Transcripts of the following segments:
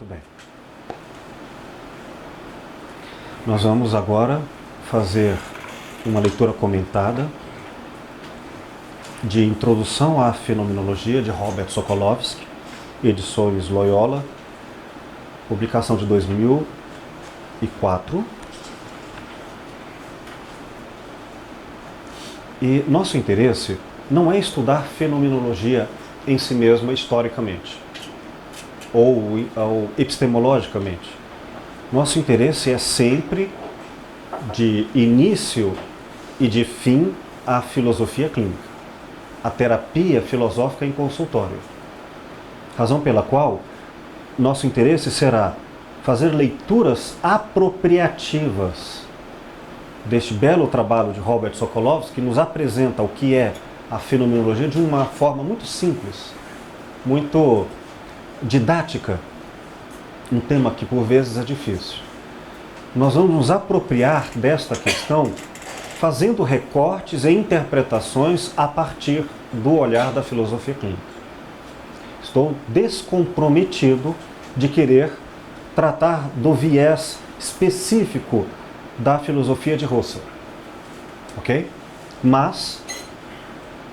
Muito bem. Nós vamos agora fazer uma leitura comentada de Introdução à Fenomenologia de Robert Sokolowski, Edições Loyola, publicação de 2004. E nosso interesse não é estudar fenomenologia em si mesma historicamente ou epistemologicamente. Nosso interesse é sempre de início e de fim à filosofia clínica, a terapia filosófica em consultório. Razão pela qual nosso interesse será fazer leituras apropriativas deste belo trabalho de Robert Sokolowski, que nos apresenta o que é a fenomenologia de uma forma muito simples, muito didática, um tema que por vezes é difícil. Nós vamos nos apropriar desta questão fazendo recortes e interpretações a partir do olhar da filosofia clínica. Estou descomprometido de querer tratar do viés específico da filosofia de Husserl, ok? Mas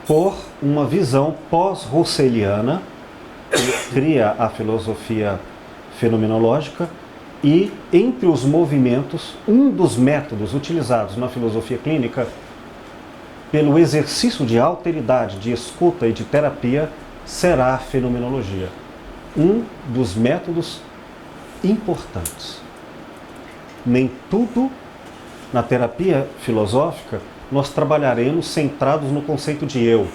por uma visão pós-husserliana, que cria a filosofia fenomenológica, e entre os movimentos, um dos métodos utilizados na filosofia clínica pelo exercício de alteridade, de escuta e de terapia será a fenomenologia. Um dos métodos importantes. Nem tudo na terapia filosófica nós trabalharemos centrados no conceito de eu.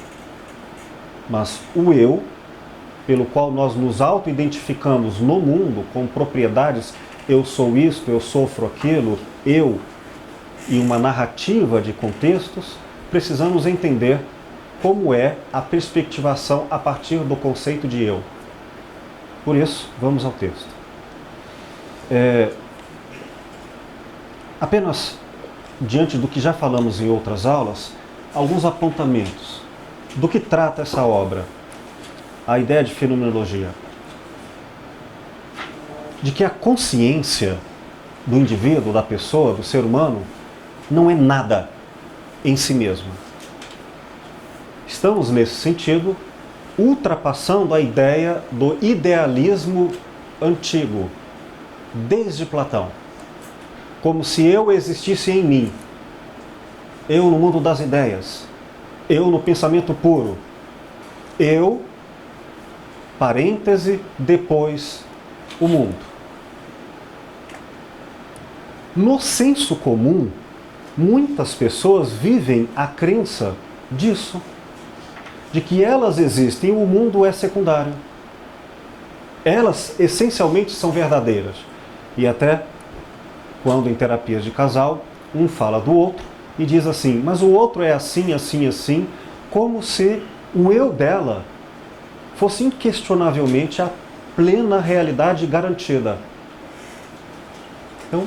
Mas o eu, pelo qual nós nos auto-identificamos no mundo com propriedades, eu sou isto, eu sofro aquilo, eu, e uma narrativa de contextos, precisamos entender como é a perspectivação a partir do conceito de eu. Por isso, vamos ao texto. Apenas, diante do que já falamos em outras aulas, alguns apontamentos. Do que trata essa obra? A ideia de fenomenologia. De que a consciência do indivíduo, da pessoa, do ser humano, não é nada em si mesmo. Estamos, nesse sentido, ultrapassando a ideia do idealismo antigo, desde Platão. Como se eu existisse em mim, eu no mundo das ideias, eu no pensamento puro, eu, parêntese, depois o mundo. No senso comum, muitas pessoas vivem a crença disso, de que elas existem e o mundo é secundário. Elas essencialmente são verdadeiras. E até quando em terapias de casal, um fala do outro e diz assim, mas o outro é assim, assim, assim, como se o eu dela fosse inquestionavelmente a plena realidade garantida. Então,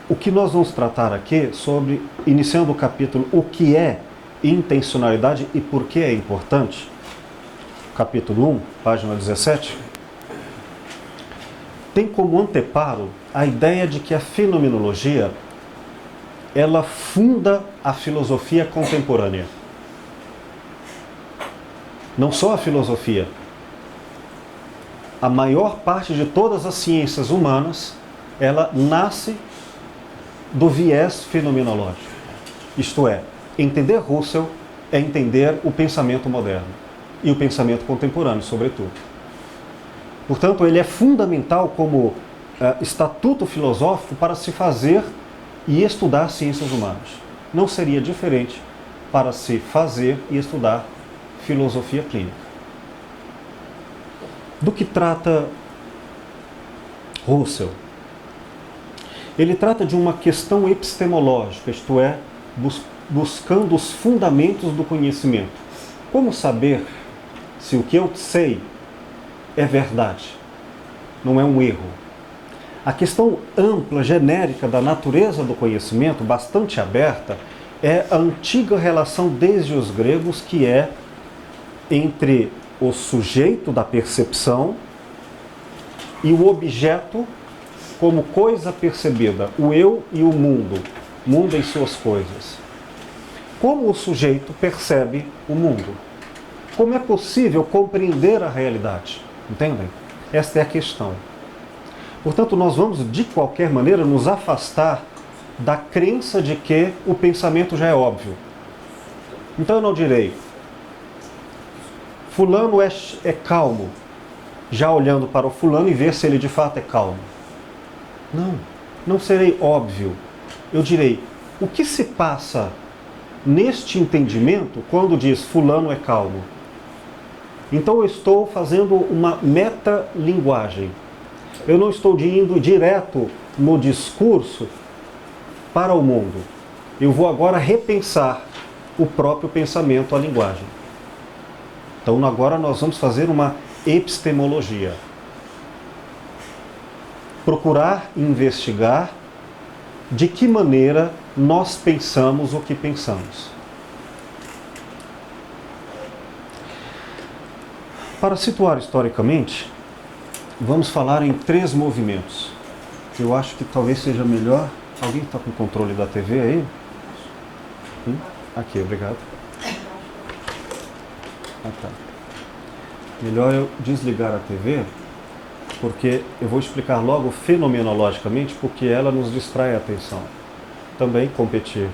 o que nós vamos tratar aqui sobre, iniciando o capítulo, o que é intencionalidade e por que é importante, capítulo 1, página 17, tem como anteparo a ideia de que a fenomenologia ela funda a filosofia contemporânea. Não só a filosofia. A maior parte de todas as ciências humanas, ela nasce do viés fenomenológico. Isto é, entender Husserl é entender o pensamento moderno e o pensamento contemporâneo, sobretudo. Portanto, ele é fundamental como estatuto filosófico para se fazer e estudar ciências humanas. Não seria diferente para se fazer e estudar filosofia clínica. Do que trata Husserl? Ele trata de uma questão epistemológica, isto é, buscando os fundamentos do conhecimento. Como saber se o que eu sei é verdade, não é um erro? A questão ampla, genérica da natureza do conhecimento, bastante aberta, é a antiga relação desde os gregos, que é entre o sujeito da percepção e o objeto como coisa percebida, o eu e o mundo em suas coisas. Como o sujeito percebe o mundo? Como é possível compreender a realidade? Entendem? Esta é a questão. Portanto, nós vamos, de qualquer maneira, nos afastar da crença de que o pensamento já é óbvio. Então eu não direi, fulano é calmo, já olhando para o fulano e ver se ele de fato é calmo. Não serei óbvio. Eu direi, o que se passa neste entendimento quando diz fulano é calmo? Então eu estou fazendo uma metalinguagem. Eu não estou indo direto no discurso para o mundo. Eu vou agora repensar o próprio pensamento, a linguagem. Então agora nós vamos fazer uma epistemologia. Procurar investigar de que maneira nós pensamos o que pensamos. Para situar historicamente, vamos falar em 3 movimentos. Eu acho que talvez seja melhor. Alguém está com o controle da TV aí? Aqui, obrigado. Tá. Melhor eu desligar a TV, porque eu vou explicar logo fenomenologicamente porque ela nos distrai a atenção. Também competir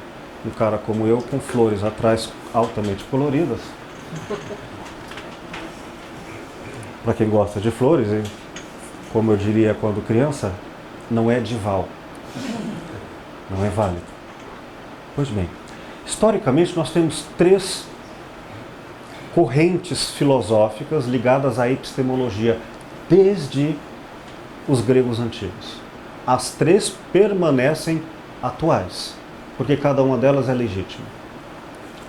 um cara como eu com flores atrás altamente coloridas. Para quem gosta de flores, e como eu diria quando criança, não é dival. Não é válido. Pois bem, historicamente nós temos 3 correntes filosóficas ligadas à epistemologia desde os gregos antigos. As 3 permanecem atuais, porque cada uma delas é legítima.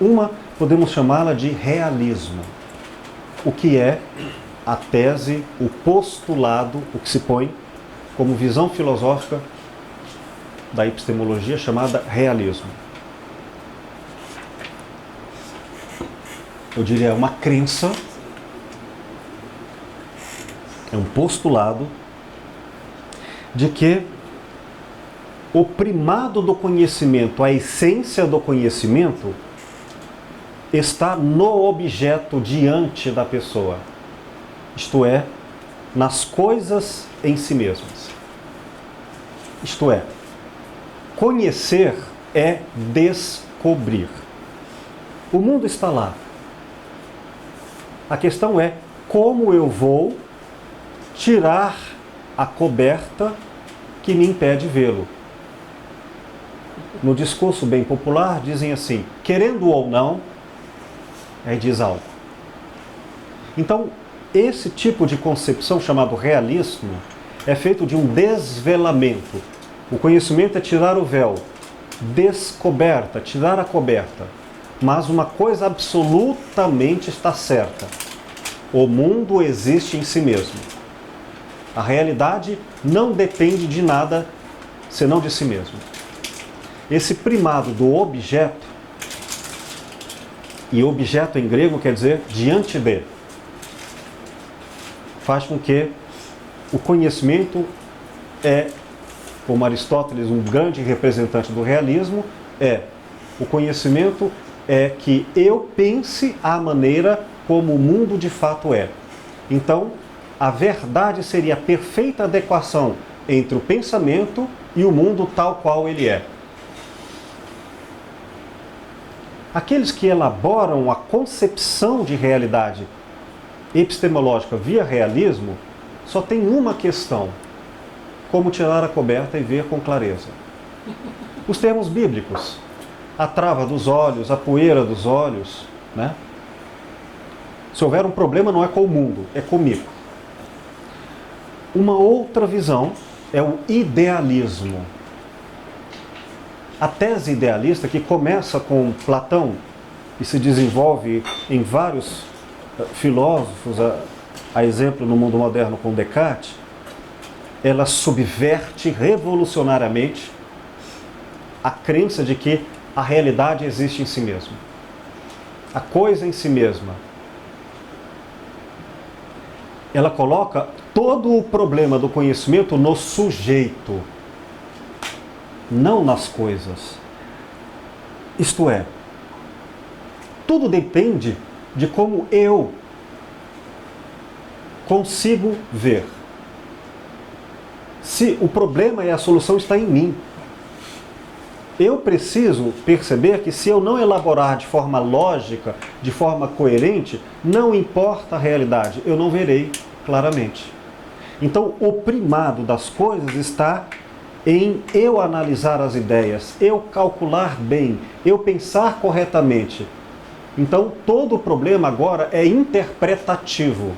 Uma podemos chamá-la de realismo, o que é a tese, o postulado, o que se põe como visão filosófica da epistemologia chamada realismo. Eu diria, é uma crença, é um postulado de que o primado do conhecimento, a essência do conhecimento, está no objeto diante da pessoa. Isto é, nas coisas em si mesmas. Isto é, conhecer é descobrir. O mundo está lá. A questão é como eu vou tirar a coberta que me impede vê-lo. No discurso bem popular dizem assim, querendo ou não, diz algo. Então, esse tipo de concepção chamado realismo é feito de um desvelamento. O conhecimento é tirar o véu, descoberta, tirar a coberta. Mas uma coisa absolutamente está certa. O mundo existe em si mesmo. A realidade não depende de nada senão de si mesmo. Esse primado do objeto, e objeto em grego quer dizer diante de, faz com que o conhecimento como Aristóteles, um grande representante do realismo, o conhecimento é que eu pense a maneira como o mundo de fato é. Então, a verdade seria a perfeita adequação entre o pensamento e o mundo tal qual ele é. Aqueles que elaboram a concepção de realidade epistemológica via realismo só tem uma questão: como tirar a coberta e ver com clareza. Os termos bíblicos, a trava dos olhos, a poeira dos olhos, né? Se houver um problema, não é com o mundo, é comigo. Uma outra visão é o idealismo. A tese idealista, que começa com Platão e se desenvolve em vários filósofos, a exemplo no mundo moderno com Descartes, ela subverte revolucionariamente a crença de que a realidade existe em si mesma. A coisa em si mesma. Ela coloca todo o problema do conhecimento no sujeito, não nas coisas. Isto é, tudo depende de como eu consigo ver. Se o problema e a solução está em mim, eu preciso perceber que se eu não elaborar de forma lógica, de forma coerente, não importa a realidade, eu não verei claramente. Então, o primado das coisas está em eu analisar as ideias, eu calcular bem, eu pensar corretamente. Então, todo o problema agora é interpretativo.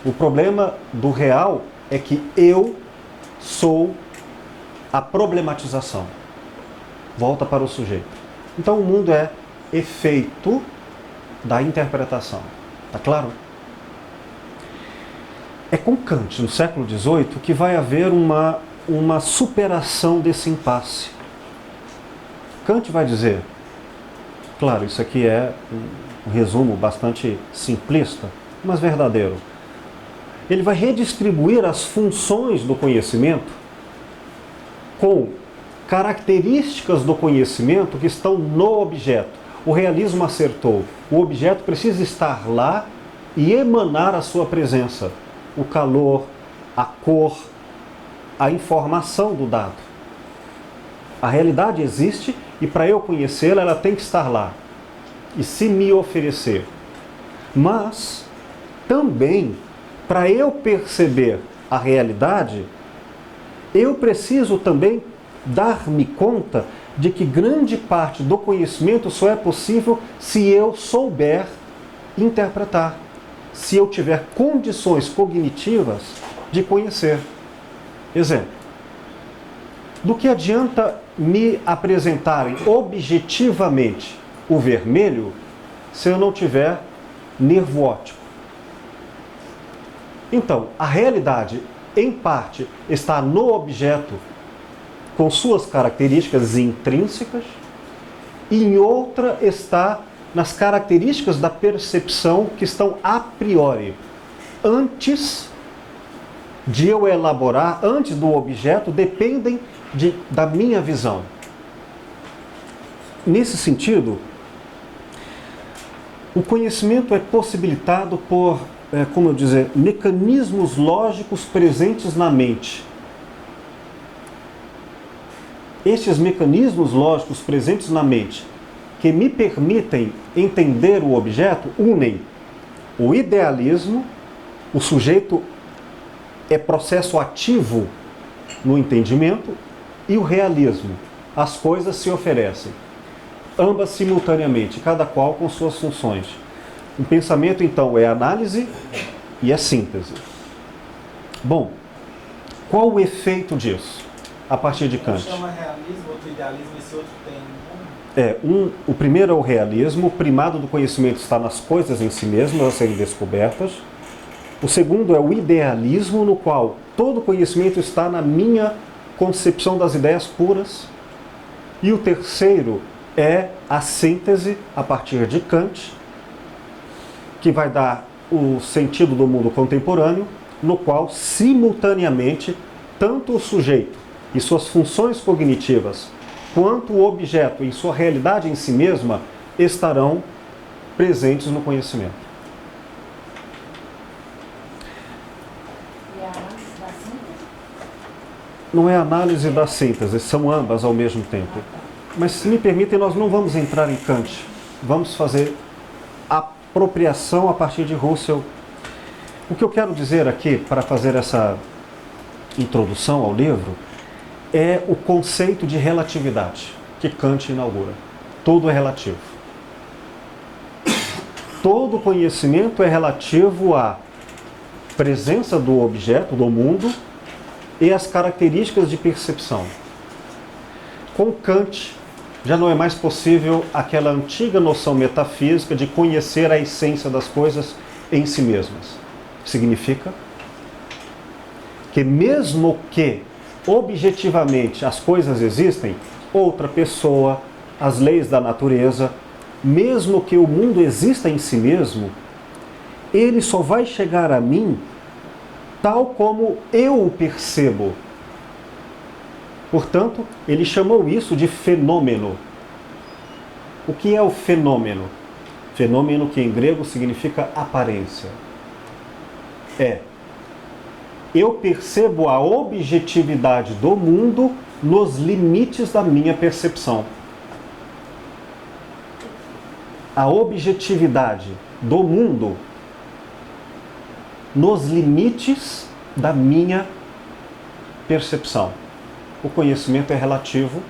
O problema do real é que eu sou a problematização. Volta para o sujeito. Então, o mundo é efeito da interpretação. Tá claro? É com Kant, no século XVIII, que vai haver uma superação desse impasse. Kant vai dizer, claro, isso aqui é um resumo bastante simplista, mas verdadeiro. Ele vai redistribuir as funções do conhecimento com características do conhecimento que estão no objeto. O realismo acertou. O objeto precisa estar lá e emanar a sua presença. O calor, a cor, a informação do dado. A realidade existe e para eu conhecê-la, ela tem que estar lá e se me oferecer. Mas também, para eu perceber a realidade, eu preciso também dar-me conta de que grande parte do conhecimento só é possível se eu souber interpretar, se eu tiver condições cognitivas de conhecer. Exemplo, do que adianta me apresentarem objetivamente o vermelho se eu não tiver nervo óptico? Então, a realidade, em parte, está no objeto com suas características intrínsecas, e em outra está nas características da percepção que estão a priori, antes de eu elaborar, antes do objeto, dependem da minha visão. Nesse sentido, o conhecimento é possibilitado por, como eu dizer, mecanismos lógicos presentes na mente. Estes mecanismos lógicos presentes na mente, que me permitem entender o objeto, unem o idealismo, o sujeito é processo ativo no entendimento, e o realismo, as coisas se oferecem, ambas simultaneamente, cada qual com suas funções. O pensamento, então, é análise e é síntese. Bom, qual o efeito disso, a partir de Kant? Chama realismo, outro idealismo, esse outro tem... O primeiro é o realismo, o primado do conhecimento está nas coisas em si mesmas, a serem descobertas. O segundo é o idealismo, no qual todo conhecimento está na minha concepção das ideias puras. E o terceiro é a síntese, a partir de Kant, que vai dar o sentido do mundo contemporâneo, no qual, simultaneamente, tanto o sujeito e suas funções cognitivas, quanto o objeto em sua realidade em si mesma, estarão presentes no conhecimento. E a análise da síntese? Não é a análise da síntese, são ambas ao mesmo tempo. Mas, se me permitem, nós não vamos entrar em Kant. Vamos fazer apropriação a partir de Russell. O que eu quero dizer aqui, para fazer essa introdução ao livro, é o conceito de relatividade que Kant inaugura. Tudo é relativo. Todo conhecimento é relativo à presença do objeto, do mundo, e às características de percepção. Com Kant, já não é mais possível aquela antiga noção metafísica de conhecer a essência das coisas em si mesmas. Significa que mesmo que objetivamente as coisas existem, outra pessoa, as leis da natureza, mesmo que o mundo exista em si mesmo, ele só vai chegar a mim tal como eu o percebo. Portanto, ele chamou isso de fenômeno. O que é o fenômeno? Fenômeno, que em grego significa aparência. Eu percebo a objetividade do mundo nos limites da minha percepção. A objetividade do mundo nos limites da minha percepção. O conhecimento é relativo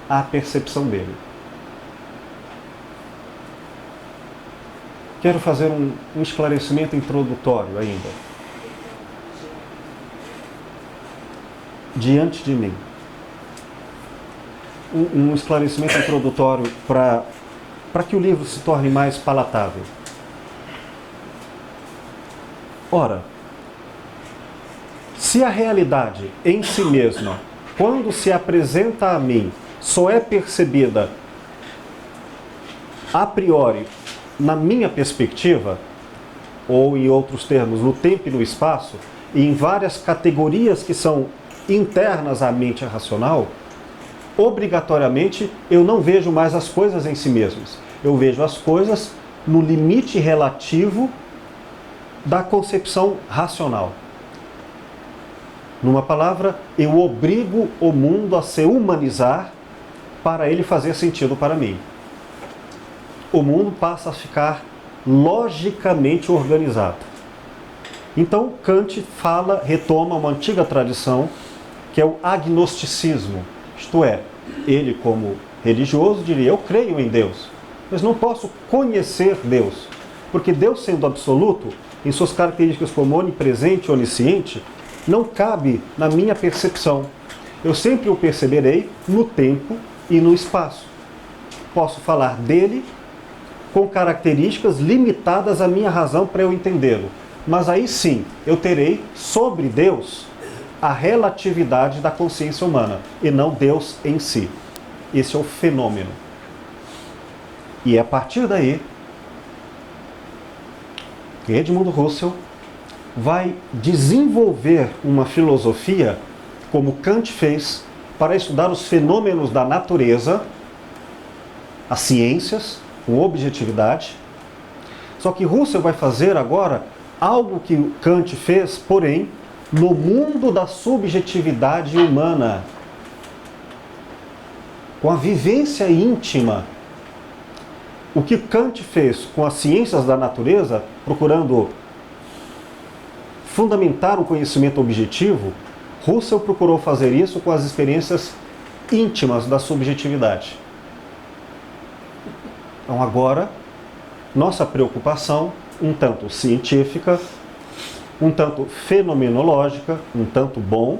à percepção dele. Quero fazer um esclarecimento introdutório ainda. Diante de mim. Um esclarecimento introdutório para que o livro se torne mais palatável. Ora, se a realidade em si mesma, quando se apresenta a mim, só é percebida a priori na minha perspectiva, ou em outros termos, no tempo e no espaço, e em várias categorias que são internas à mente racional, obrigatoriamente eu não vejo mais as coisas em si mesmas. Eu vejo as coisas no limite relativo da concepção racional. Numa palavra, eu obrigo o mundo a se humanizar para ele fazer sentido para mim. O mundo passa a ficar logicamente organizado. Então Kant retoma uma antiga tradição, que é o agnosticismo. Isto é, ele como religioso diria, eu creio em Deus, mas não posso conhecer Deus, porque Deus, sendo absoluto, em suas características como onipresente e onisciente, não cabe na minha percepção. Eu sempre o perceberei no tempo e no espaço. Posso falar dele com características limitadas à minha razão para eu entendê-lo. Mas aí sim, eu terei sobre Deus a relatividade da consciência humana, e não Deus em si. Esse é o fenômeno. E é a partir daí que Edmund Husserl vai desenvolver uma filosofia, como Kant fez, para estudar os fenômenos da natureza, as ciências, com objetividade. Só que Husserl vai fazer agora algo que Kant fez, porém, no mundo da subjetividade humana, com a vivência íntima. O que Kant fez com as ciências da natureza, procurando fundamentar um conhecimento objetivo, Husserl procurou fazer isso com as experiências íntimas da subjetividade. Então agora, nossa preocupação, um tanto científica, um tanto fenomenológica, um tanto bom,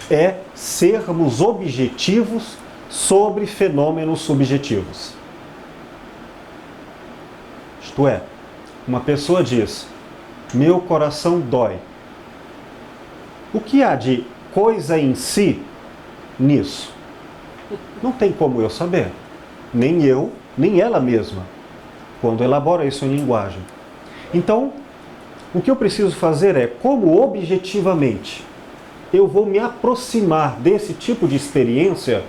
é sermos objetivos sobre fenômenos subjetivos. Isto é, uma pessoa diz, meu coração dói. O que há de coisa em si nisso? Não tem como eu saber. Nem eu, nem ela mesma, quando elabora isso em linguagem. Então, o que eu preciso fazer é, como objetivamente eu vou me aproximar desse tipo de experiência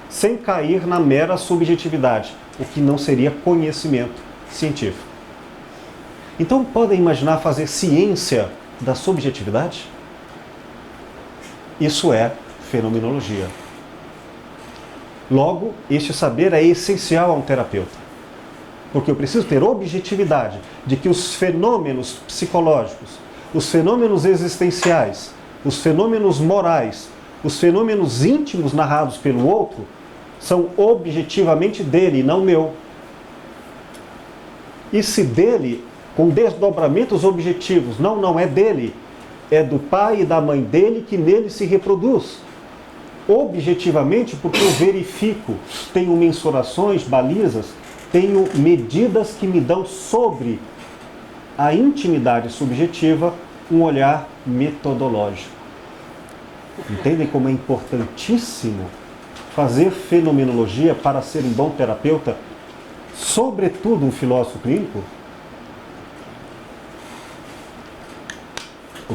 sem cair na mera subjetividade, o que não seria conhecimento científico. Então, podem imaginar fazer ciência da subjetividade? Isso é fenomenologia. Logo, este saber é essencial a um terapeuta. Porque eu preciso ter objetividade de que os fenômenos psicológicos, os fenômenos existenciais, os fenômenos morais, os fenômenos íntimos narrados pelo outro, são objetivamente dele e não meu. E se dele, com desdobramentos objetivos, não é dele, é do pai e da mãe dele que nele se reproduz. Objetivamente, porque eu verifico, tenho mensurações, balizas, tenho medidas que me dão sobre a intimidade subjetiva um olhar metodológico. Entendem como é importantíssimo fazer fenomenologia para ser um bom terapeuta, sobretudo um filósofo clínico?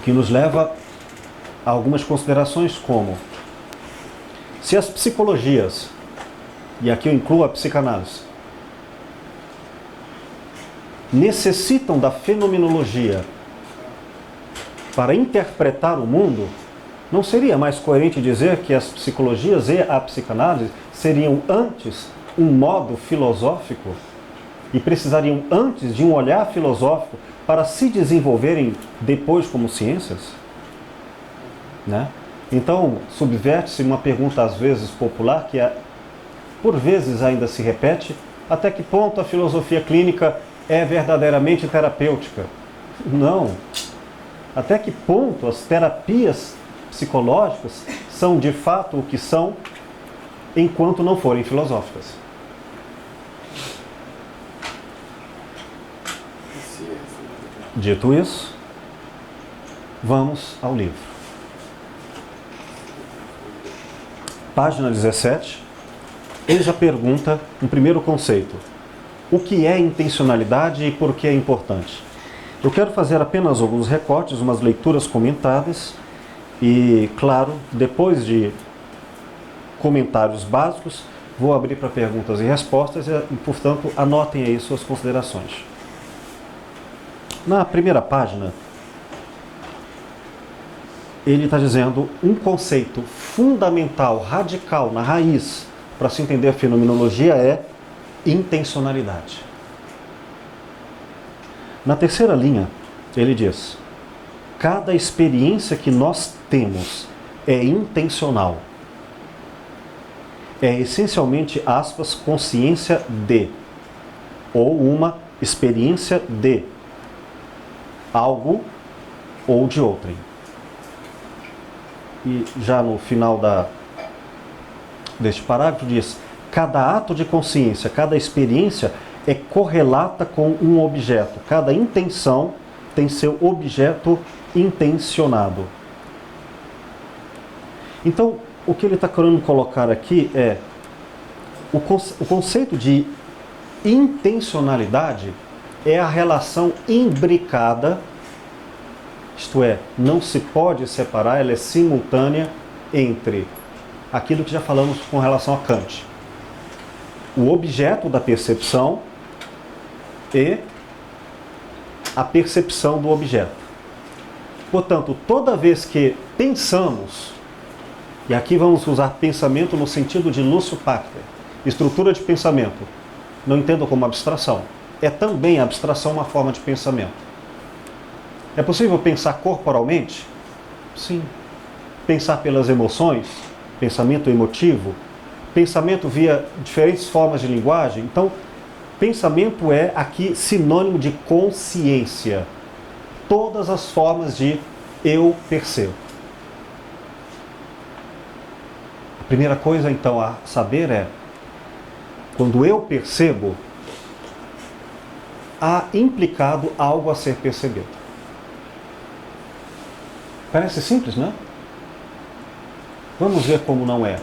que nos leva a algumas considerações como: se as psicologias, e aqui eu incluo a psicanálise, necessitam da fenomenologia para interpretar o mundo, não seria mais coerente dizer que as psicologias e a psicanálise seriam antes um modo filosófico e precisariam antes de um olhar filosófico para se desenvolverem depois como ciências? Né? Então, subverte-se uma pergunta às vezes popular que por vezes ainda se repete: até que ponto a filosofia clínica é verdadeiramente terapêutica? Não. Até que ponto as terapias psicológicas são de fato o que são, enquanto não forem filosóficas? Dito isso, vamos ao livro. Página 17, ele já pergunta um primeiro conceito: o que é intencionalidade e por que é importante? Eu quero fazer apenas alguns recortes, umas leituras comentadas e, claro, depois de comentários básicos, vou abrir para perguntas e respostas e, portanto, anotem aí suas considerações. Na primeira página, ele está dizendo um conceito fundamental, radical, na raiz, para se entender a fenomenologia é intencionalidade. Na terceira linha, ele diz: cada experiência que nós temos é intencional. É essencialmente, aspas, consciência de, ou uma experiência de algo ou de outrem. E já no final deste parágrafo diz: cada ato de consciência, cada experiência é correlata com um objeto. Cada intenção tem seu objeto intencionado. Então, o que ele está querendo colocar aqui é o conceito de intencionalidade é a relação imbricada, isto é, não se pode separar, ela é simultânea entre aquilo que já falamos com relação a Kant, o objeto da percepção e a percepção do objeto. Portanto, toda vez que pensamos, e aqui vamos usar pensamento no sentido de Lúcio Pachter, estrutura de pensamento, não entendo como abstração, é também a abstração uma forma de pensamento. É possível pensar corporalmente? Sim. Pensar pelas emoções, pensamento emotivo, pensamento via diferentes formas de linguagem. Então, pensamento é aqui sinônimo de consciência. Todas as formas de eu percebo. A primeira coisa, então, a saber é: quando eu percebo, há implicado algo a ser percebido. Parece simples, não é? Vamos ver como não é.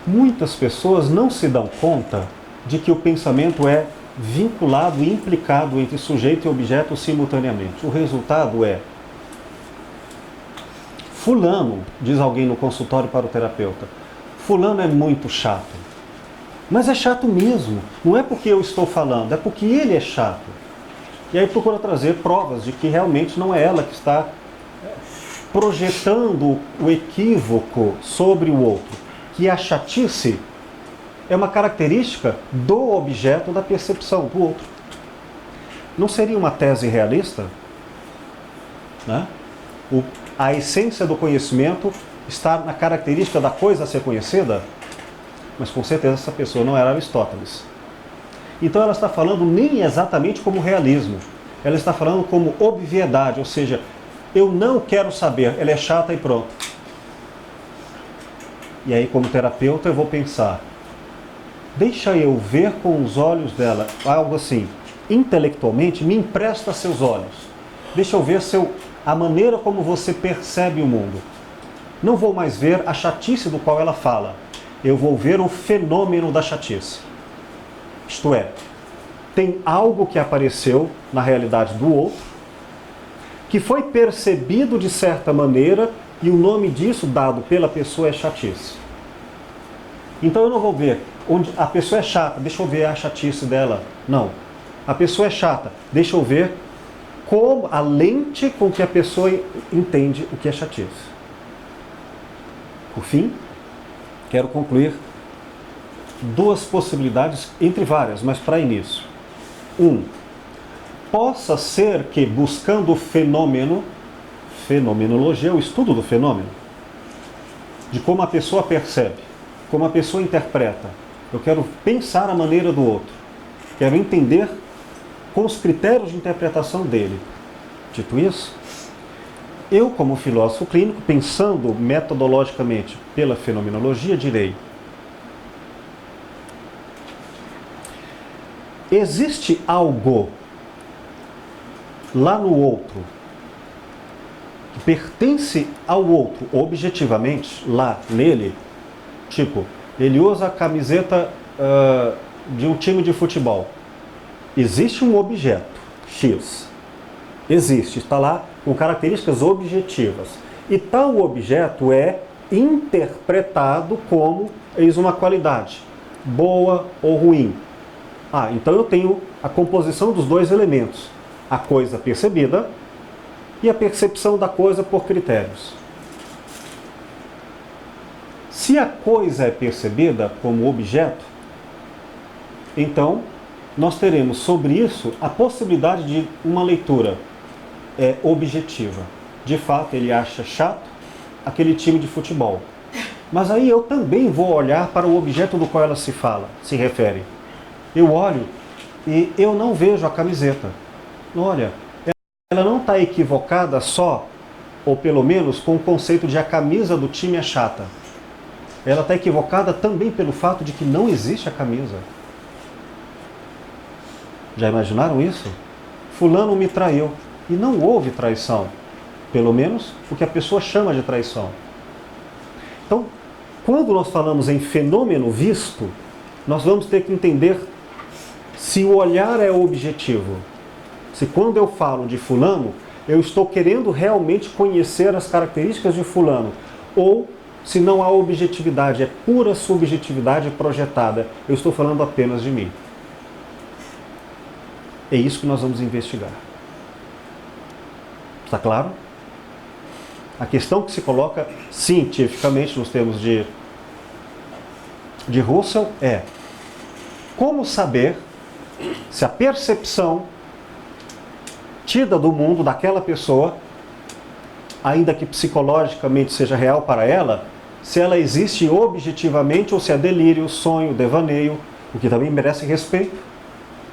Muitas pessoas não se dão conta de que o pensamento é vinculado e implicado entre sujeito e objeto simultaneamente. O resultado é: fulano, diz alguém no consultório para o terapeuta, fulano é muito chato. Mas é chato mesmo. Não é porque eu estou falando, é porque ele é chato. E aí procura trazer provas de que realmente não é ela que está projetando o equívoco sobre o outro. Que a chatice é uma característica do objeto da percepção do outro. Não seria uma tese realista? Né? A essência do conhecimento está na característica da coisa a ser conhecida? Mas com certeza essa pessoa não era Aristóteles. Então ela está falando nem exatamente como realismo. Ela está falando como obviedade, ou seja, eu não quero saber, ela é chata e pronto. E aí, como terapeuta, eu vou pensar: deixa eu ver com os olhos dela, algo assim, intelectualmente, me empresta seus olhos. Deixa eu ver a maneira como você percebe o mundo. Não vou mais ver a chatice do qual ela fala. Eu vou ver o fenômeno da chatice. Isto é, tem algo que apareceu na realidade do outro que foi percebido de certa maneira e o nome disso dado pela pessoa é chatice. Então eu não vou ver onde a pessoa é chata, deixa eu ver a chatice dela. Não. A pessoa é chata, deixa eu ver como a lente com que a pessoa entende o que é chatice. Por fim, quero concluir duas possibilidades, entre várias, mas para início. Possa ser que buscando o fenômeno, fenomenologia é o estudo do fenômeno, de como a pessoa percebe, como a pessoa interpreta. Eu quero pensar a maneira do outro, quero entender com os critérios de interpretação dele. Dito isso, eu, como filósofo clínico, pensando metodologicamente pela fenomenologia, direi: existe algo lá no outro que pertence ao outro objetivamente, lá nele, tipo, ele usa a camiseta de um time de futebol. Existe um objeto X, existe, está lá com características objetivas. E tal objeto é interpretado como eis uma qualidade, boa ou ruim. Então eu tenho a composição dos dois elementos, a coisa percebida e a percepção da coisa por critérios. Se a coisa é percebida como objeto, então nós teremos sobre isso a possibilidade de uma leitura objetiva. De fato, ele acha chato aquele time de futebol. Mas aí eu também vou olhar para o objeto do qual ela se refere. Eu olho e eu não vejo a camiseta. Olha, ela não está equivocada só, ou pelo menos com o conceito de a camisa do time é chata. Ela está equivocada também pelo fato de que não existe a camisa. Já imaginaram isso? Fulano me traiu. E não houve traição. Pelo menos o que a pessoa chama de traição. Então, quando nós falamos em fenômeno visto, nós vamos ter que entender se o olhar é objetivo. Se quando eu falo de fulano, eu estou querendo realmente conhecer as características de fulano. Ou se não há objetividade, é pura subjetividade projetada. Eu estou falando apenas de mim. É isso que nós vamos investigar. Está claro? A questão que se coloca cientificamente nos termos de Russell é: como saber se a percepção tida do mundo daquela pessoa, ainda que psicologicamente seja real para ela, se ela existe objetivamente ou se é delírio, sonho, devaneio, o que também merece respeito,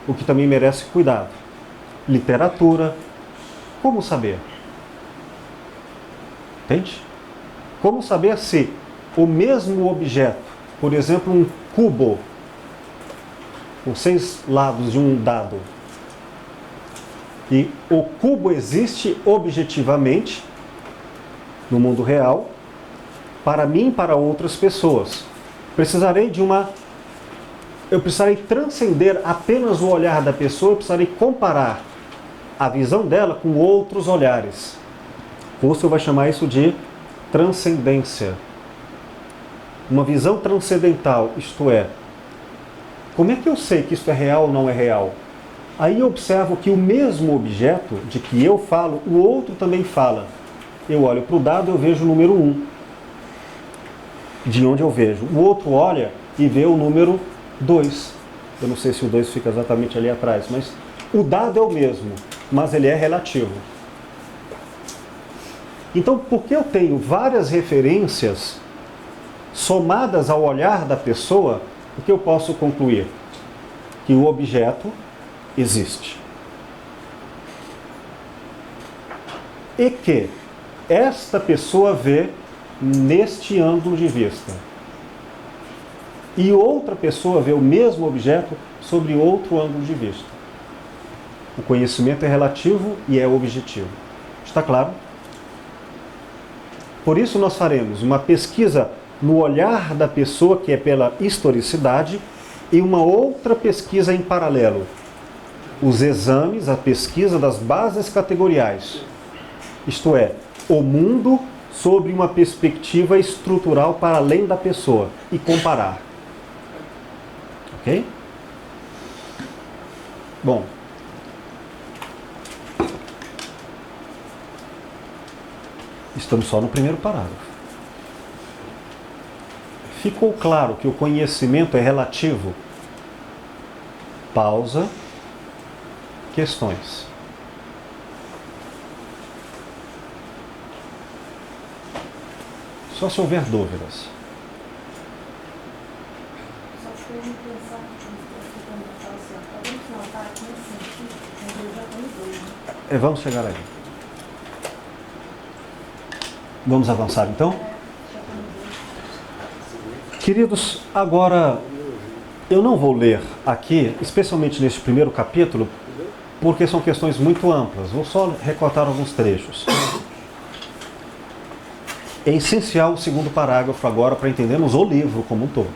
o que também merece cuidado. Literatura. Como saber? Entende? Como saber se o mesmo objeto, por exemplo, um cubo com 6 lados de um dado, e o cubo existe objetivamente no mundo real, para mim e para outras pessoas. Eu precisarei transcender apenas o olhar da pessoa, eu precisarei comparar a visão dela com outros olhares. Russell vai chamar isso de transcendência. Uma visão transcendental, isto é, como é que eu sei que isso é real ou não é real? Aí eu observo que o mesmo objeto de que eu falo, o outro também fala. Eu olho para o dado e eu vejo o número 1. De onde eu vejo. O outro olha e vê o número 2. Eu não sei se o 2 fica exatamente ali atrás, mas o dado é o mesmo, mas ele é relativo. Então, porque eu tenho várias referências somadas ao olhar da pessoa, o que eu posso concluir? Que o objeto existe. E que esta pessoa vê neste ângulo de vista. E outra pessoa vê o mesmo objeto sobre outro ângulo de vista. O conhecimento é relativo e é objetivo. Está claro? Por isso nós faremos uma pesquisa no olhar da pessoa, que é pela historicidade, e uma outra pesquisa em paralelo. Os exames, a pesquisa das bases categoriais. Isto é, o mundo sobre uma perspectiva estrutural para além da pessoa e comparar. Ok? Bom. Estamos só no primeiro parágrafo. Ficou claro que o conhecimento é relativo? Pausa. Questões. Só se houver dúvidas. Só foi uma impressão que podemos notar aqui nesse sentido, mas eu já tenho dois. Vamos chegar aí. Vamos avançar então? Queridos, agora eu não vou ler aqui, especialmente neste primeiro capítulo, porque são questões muito amplas. Vou só recortar alguns trechos. É essencial o segundo parágrafo agora para entendermos o livro como um todo.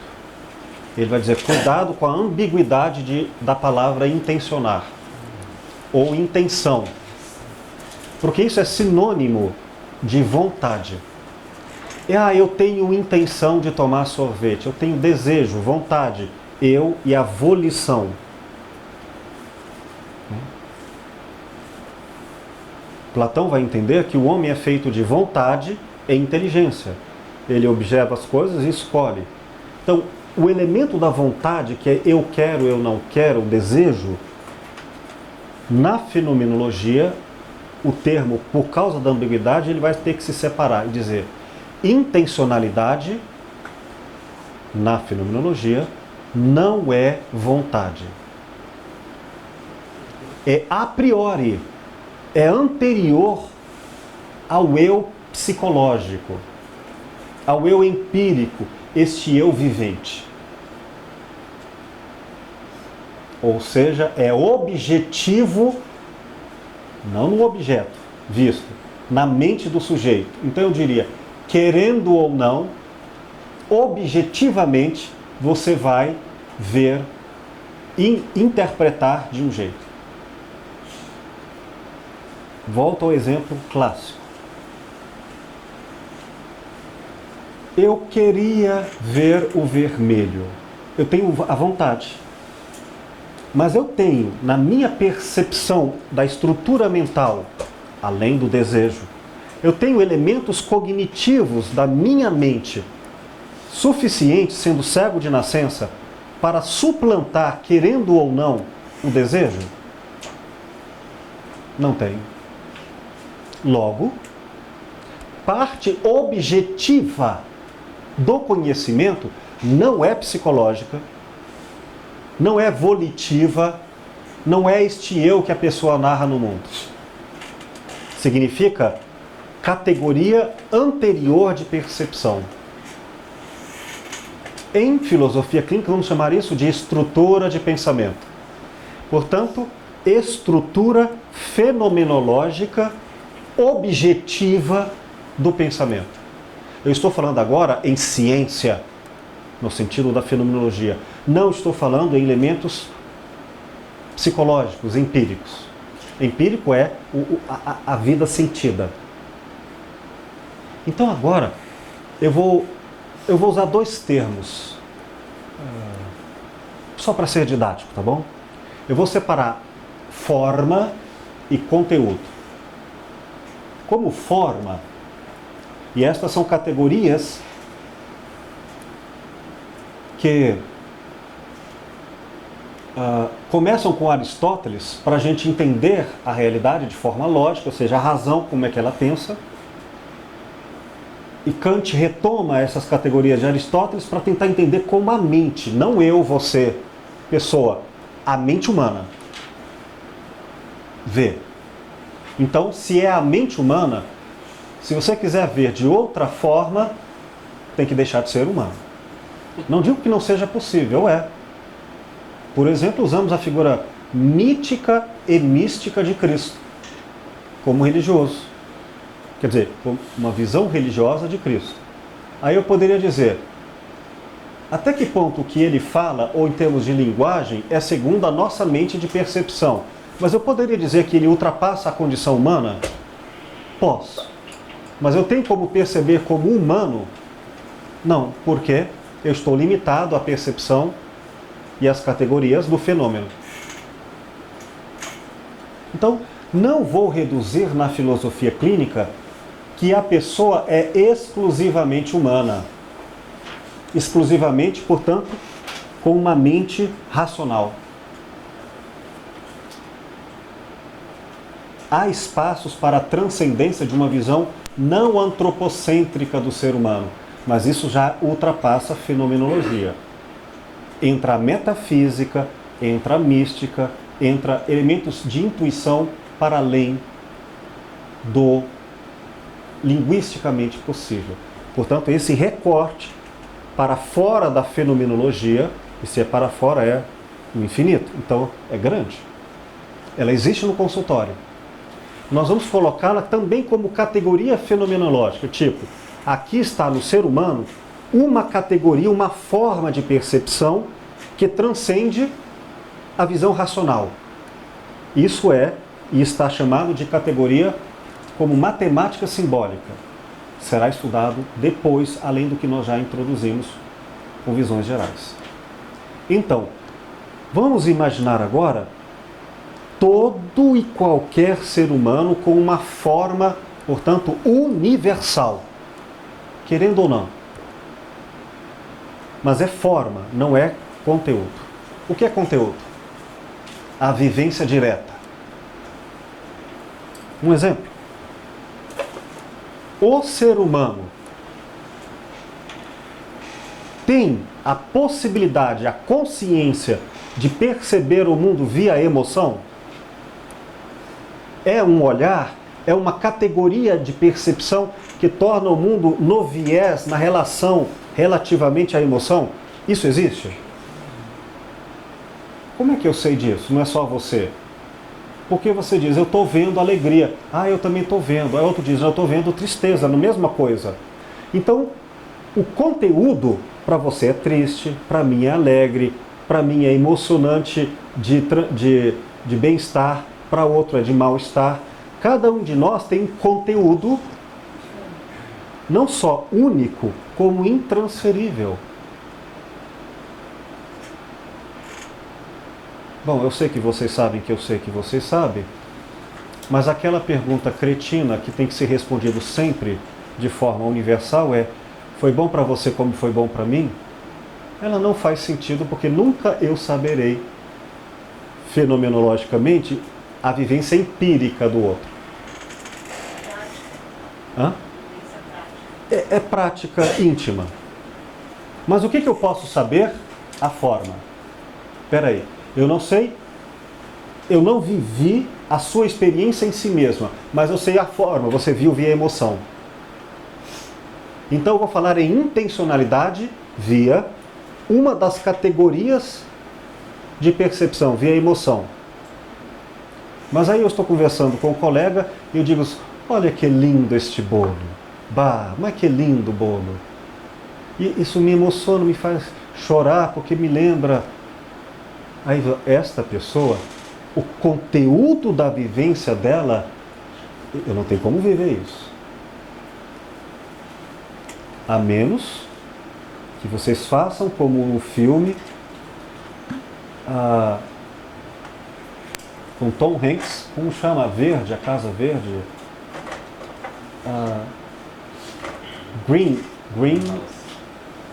Ele vai dizer, cuidado com a ambiguidade da palavra intencionar, ou intenção. Porque isso é sinônimo de vontade. Eu tenho intenção de tomar sorvete, eu tenho desejo, vontade, eu e a volição. Platão vai entender que o homem é feito de vontade e inteligência. Ele observa as coisas e escolhe. Então, o elemento da vontade, que é eu quero, eu não quero, o desejo, na fenomenologia, o termo, por causa da ambiguidade, ele vai ter que se separar e dizer intencionalidade, na fenomenologia, não é vontade. É a priori, é anterior ao eu psicológico, ao eu empírico, este eu vivente. Ou seja, é objetivo, não no objeto visto, na mente do sujeito. Então eu diria, querendo ou não, objetivamente, você vai ver e interpretar de um jeito. Volto ao exemplo clássico. Eu queria ver o vermelho. Eu tenho a vontade. Mas eu tenho, na minha percepção da estrutura mental, além do desejo, eu tenho elementos cognitivos da minha mente suficientes, sendo cego de nascença, para suplantar, querendo ou não, o desejo? Não tenho. Logo, parte objetiva do conhecimento não é psicológica, não é volitiva, não é este eu que a pessoa narra no mundo. Significa categoria anterior de percepção. Em filosofia clínica, vamos chamar isso de estrutura de pensamento. Portanto, estrutura fenomenológica objetiva do pensamento. Eu estou falando agora em ciência, no sentido da fenomenologia. Não estou falando em elementos psicológicos, empíricos. Empírico é a vida sentida. Então agora, eu vou usar dois termos, só para ser didático, tá bom? Eu vou separar forma e conteúdo. Como forma, e estas são categorias que começam com Aristóteles para a gente entender a realidade de forma lógica, ou seja, a razão como é que ela pensa. E Kant retoma essas categorias de Aristóteles para tentar entender como a mente, não eu, você, pessoa, a mente humana vê. Então, se é a mente humana, se você quiser ver de outra forma, tem que deixar de ser humano. Não digo que não seja possível, é. Por exemplo, usamos a figura mítica e mística de Cristo como religioso. Quer dizer, uma visão religiosa de Cristo. Aí eu poderia dizer, até que ponto o que ele fala, ou em termos de linguagem, é segundo a nossa mente de percepção. Mas eu poderia dizer que ele ultrapassa a condição humana? Posso. Mas eu tenho como perceber como humano? Não, porque eu estou limitado à percepção e às categorias do fenômeno. Então, não vou reduzir na filosofia clínica que a pessoa é exclusivamente humana. Exclusivamente, portanto, com uma mente racional. Há espaços para a transcendência de uma visão não antropocêntrica do ser humano, mas isso já ultrapassa a fenomenologia. Entra a metafísica, entra a mística, entra elementos de intuição para além do linguisticamente possível. Portanto, esse recorte para fora da fenomenologia, e se é para fora é o infinito, então é grande. Ela existe no consultório. Nós vamos colocá-la também como categoria fenomenológica, tipo, aqui está no ser humano uma categoria, uma forma de percepção que transcende a visão racional. Isso é, e está chamado de categoria como matemática simbólica. Será estudado depois, além do que nós já introduzimos com visões gerais. Então, vamos imaginar agora todo e qualquer ser humano com uma forma, portanto, universal, querendo ou não. Mas é forma, não é conteúdo. O que é conteúdo? A vivência direta. Um exemplo. O ser humano tem a possibilidade, a consciência de perceber o mundo via emoção? É um olhar, é uma categoria de percepção que torna o mundo no viés, na relação relativamente à emoção? Isso existe? Como é que eu sei disso? Não é só você. Porque você diz, eu estou vendo alegria. Ah, eu também estou vendo. Aí outro diz, eu estou vendo tristeza, na mesma coisa. Então, o conteúdo para você é triste, para mim é alegre, para mim é emocionante de bem-estar, para outro é de mal-estar. Cada um de nós tem um conteúdo não só único, como intransferível. Bom, eu sei que vocês sabem que eu sei que vocês sabem, mas aquela pergunta cretina que tem que ser respondida sempre de forma universal é: foi bom para você como foi bom para mim? Ela não faz sentido porque nunca eu saberei fenomenologicamente a vivência empírica do outro. Hã? É prática íntima. Mas o que eu posso saber? A forma. Espera aí. Eu não sei, eu não vivi a sua experiência em si mesma, mas eu sei a forma, você viu via emoção. Então eu vou falar em intencionalidade via uma das categorias de percepção, via emoção. Mas aí eu estou conversando com um colega e eu digo, olha que lindo este bolo. Bah, mas que lindo bolo. E isso me emociona, me faz chorar, porque me lembra... Aí esta pessoa, o conteúdo da vivência dela, eu não tenho como viver isso. A menos que vocês façam como no filme com Tom Hanks, como chama? Verde, a Casa Verde?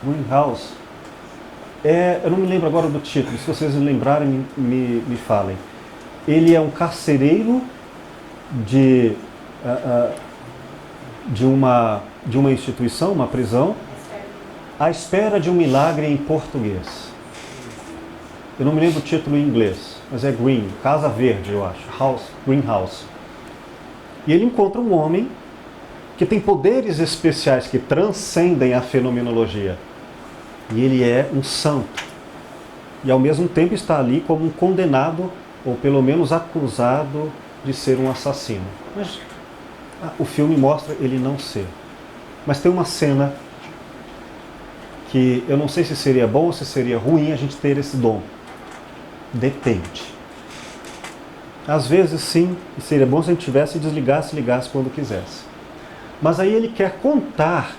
Greenhouse. Eu não me lembro agora do título, se vocês me lembrarem, me falem. Ele é um carcereiro de uma instituição, uma prisão, à espera de um milagre em português. Eu não me lembro o título em inglês, mas é Green, Casa Verde, eu acho, Greenhouse. E ele encontra um homem que tem poderes especiais que transcendem a fenomenologia. E ele é um santo. E ao mesmo tempo está ali como um condenado, ou pelo menos acusado de ser um assassino. Mas o filme mostra ele não ser. Mas tem uma cena que eu não sei se seria bom ou se seria ruim a gente ter esse dom. Depende. Às vezes sim, e seria bom se a gente tivesse, desligasse e ligasse quando quisesse. Mas aí ele quer contar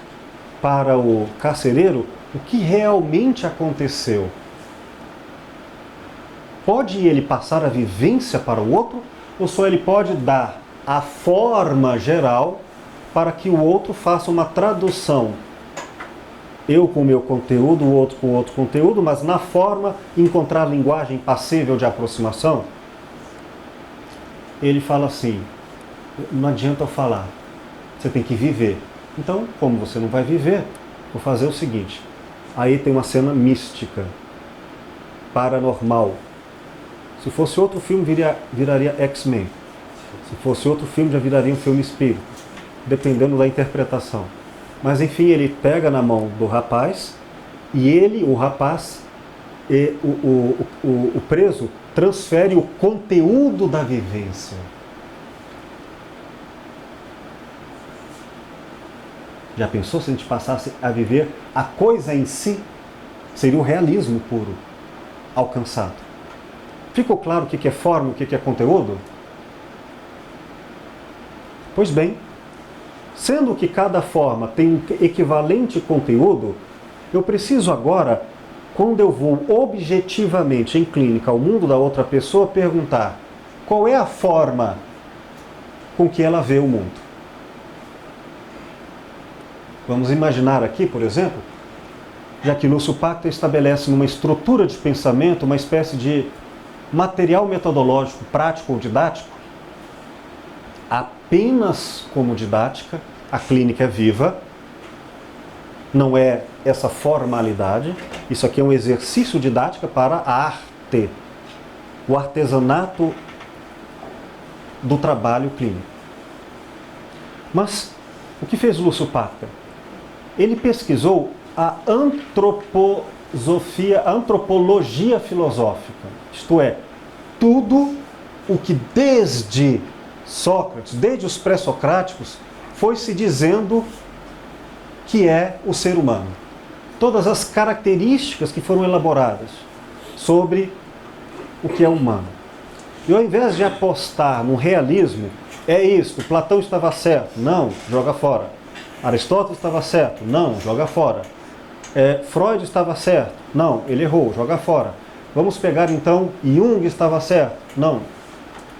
para o carcereiro o que realmente aconteceu. Pode ele passar a vivência para o outro, ou só ele pode dar a forma geral para que o outro faça uma tradução? Eu com o meu conteúdo, o outro com outro conteúdo, mas na forma encontrar linguagem passível de aproximação? Ele fala assim, não adianta eu falar, você tem que viver. Então, como você não vai viver, vou fazer o seguinte. Aí tem uma cena mística, paranormal. Se fosse outro filme, viraria X-Men. Se fosse outro filme, já viraria um filme espírita, dependendo da interpretação. Mas enfim, ele pega na mão do rapaz e ele, o rapaz, e o preso, transfere o conteúdo da vivência. Já pensou se a gente passasse a viver a coisa em si? Seria o realismo puro alcançado. Ficou claro o que é forma, o que é conteúdo? Pois bem, sendo que cada forma tem um equivalente conteúdo, eu preciso agora, quando eu vou objetivamente em clínica ao mundo da outra pessoa, perguntar qual é a forma com que ela vê o mundo. Vamos imaginar aqui, por exemplo, já que Lúcio Pacta estabelece numa estrutura de pensamento uma espécie de material metodológico prático ou didático, apenas como didática, a clínica é viva, não é essa formalidade, isso aqui é um exercício didático para a arte, o artesanato do trabalho clínico. Mas o que fez Lúcio Pacta? Ele pesquisou a antropologia filosófica, isto é, tudo o que desde Sócrates, desde os pré-socráticos, foi se dizendo que é o ser humano. Todas as características que foram elaboradas sobre o que é humano. E ao invés de apostar no realismo, é isto, Platão estava certo, não, joga fora. Aristóteles estava certo, não, joga fora. Freud estava certo, não, ele errou, joga fora. Vamos pegar então, Jung estava certo, não.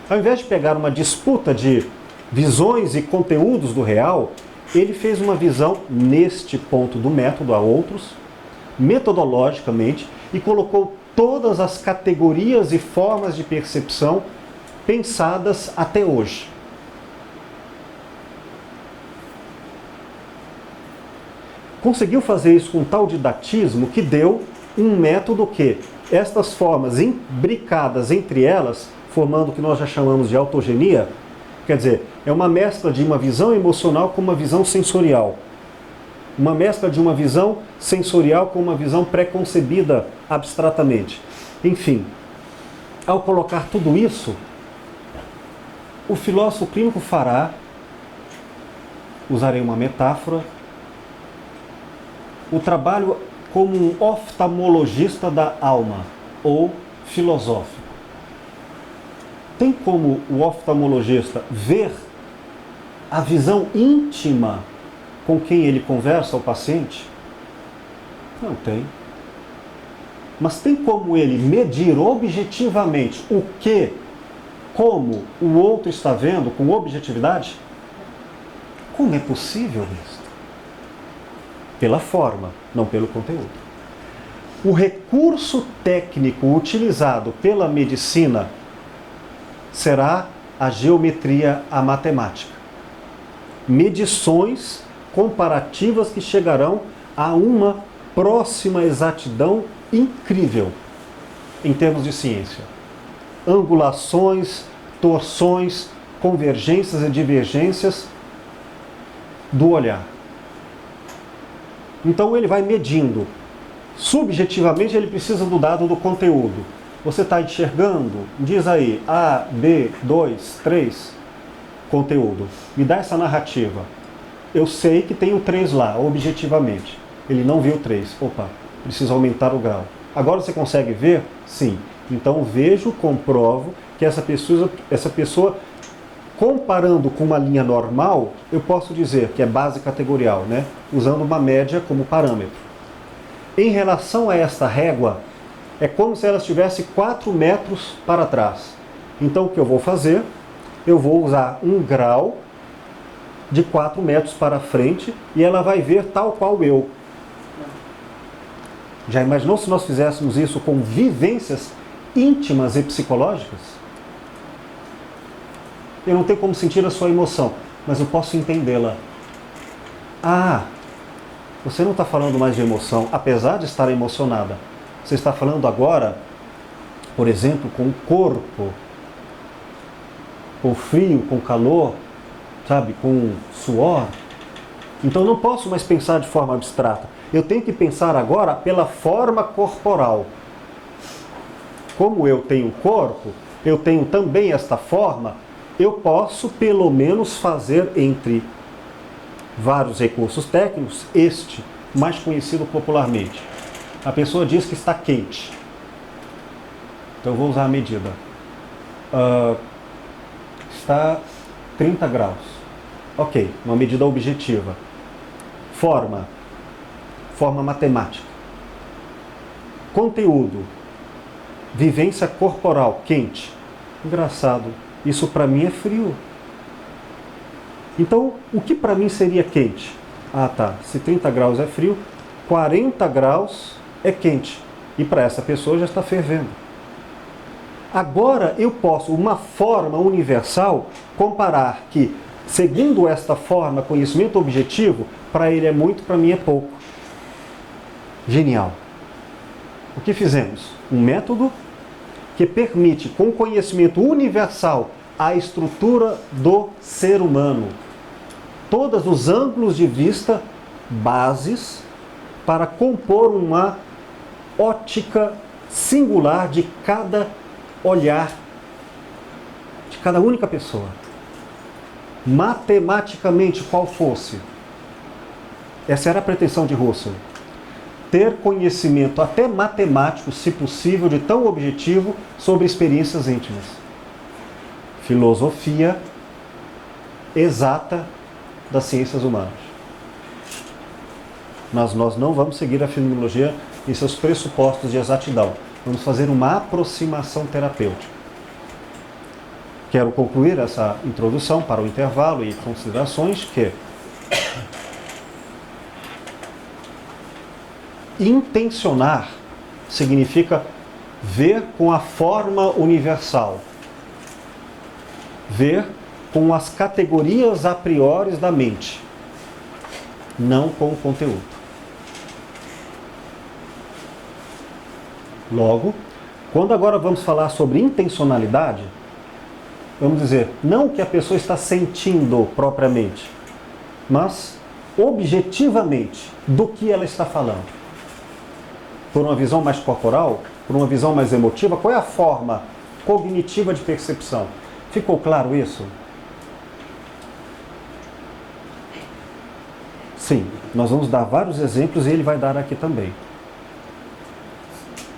Ao invés de pegar uma disputa de visões e conteúdos do real, ele fez uma visão neste ponto do método a outros, metodologicamente, e colocou todas as categorias e formas de percepção pensadas até hoje. Conseguiu fazer isso com tal didatismo que deu um método que estas formas imbricadas entre elas, formando o que nós já chamamos de autogenia, quer dizer, é uma mescla de uma visão emocional com uma visão sensorial. Uma mescla de uma visão sensorial com uma visão pré-concebida abstratamente. Enfim, ao colocar tudo isso, o filósofo clínico fará, usarei uma metáfora, o trabalho como um oftalmologista da alma, ou filosófico. Tem como o oftalmologista ver a visão íntima com quem ele conversa, o paciente? Não tem. Mas tem como ele medir objetivamente o que, como o outro está vendo, com objetividade? Como é possível isso? Pela forma, não pelo conteúdo. O recurso técnico utilizado pela medicina será a geometria, a matemática. Medições comparativas que chegarão a uma próxima exatidão incrível em termos de ciência. Angulações, torções, convergências e divergências do olhar. Então ele vai medindo. Subjetivamente ele precisa do dado do conteúdo. Você está enxergando? Diz aí, A, B, 2, 3, conteúdo. Me dá essa narrativa. Eu sei que tem o 3 lá, objetivamente. Ele não viu o 3. Opa, preciso aumentar o grau. Agora você consegue ver? Sim. Então vejo, comprovo que essa pessoa, comparando com uma linha normal, eu posso dizer que é base categorial, né? Usando uma média como parâmetro. Em relação a esta régua, é como se ela estivesse 4 metros para trás. Então o que eu vou fazer? Eu vou usar um grau de 4 metros para frente e ela vai ver tal qual eu. Já imaginou se nós fizéssemos isso com vivências íntimas e psicológicas? Eu não tenho como sentir a sua emoção, mas eu posso entendê-la. Ah, você não está falando mais de emoção, apesar de estar emocionada. Você está falando agora, por exemplo, com o corpo, com frio, com calor, sabe, com suor. Então não posso mais pensar de forma abstrata. Eu tenho que pensar agora pela forma corporal. Como eu tenho corpo, eu tenho também esta forma, eu posso pelo menos fazer entre vários recursos técnicos este, mais conhecido popularmente. A pessoa diz que está quente. Então eu vou usar a medida. Está 30 graus. Ok, uma medida objetiva. Forma matemática. Conteúdo. Vivência corporal, quente. Engraçado, isso para mim é frio. Então, o que para mim seria quente? Ah tá, se 30 graus é frio, 40 graus é quente. E para essa pessoa já está fervendo. Agora eu posso, uma forma universal, comparar que, segundo esta forma, conhecimento objetivo, para ele é muito, para mim é pouco. Genial. O que fizemos? Um método que permite, com conhecimento universal, a estrutura do ser humano. Todos os ângulos de vista, bases, para compor uma ótica singular de cada olhar, de cada única pessoa. Matematicamente, qual fosse. Essa era a pretensão de Russell. Ter conhecimento até matemático, se possível, de tão objetivo sobre experiências íntimas. Filosofia exata das ciências humanas. Mas nós não vamos seguir a fenomenologia em seus pressupostos de exatidão. Vamos fazer uma aproximação terapêutica. Quero concluir essa introdução para o intervalo e considerações que intencionar significa ver com a forma universal. Ver com as categorias a priori da mente, não com o conteúdo. Logo, quando agora vamos falar sobre intencionalidade, vamos dizer, não o que a pessoa está sentindo propriamente, mas objetivamente do que ela está falando. Por uma visão mais corporal, por uma visão mais emotiva, qual é a forma cognitiva de percepção? Ficou claro isso? Sim, nós vamos dar vários exemplos e ele vai dar aqui também.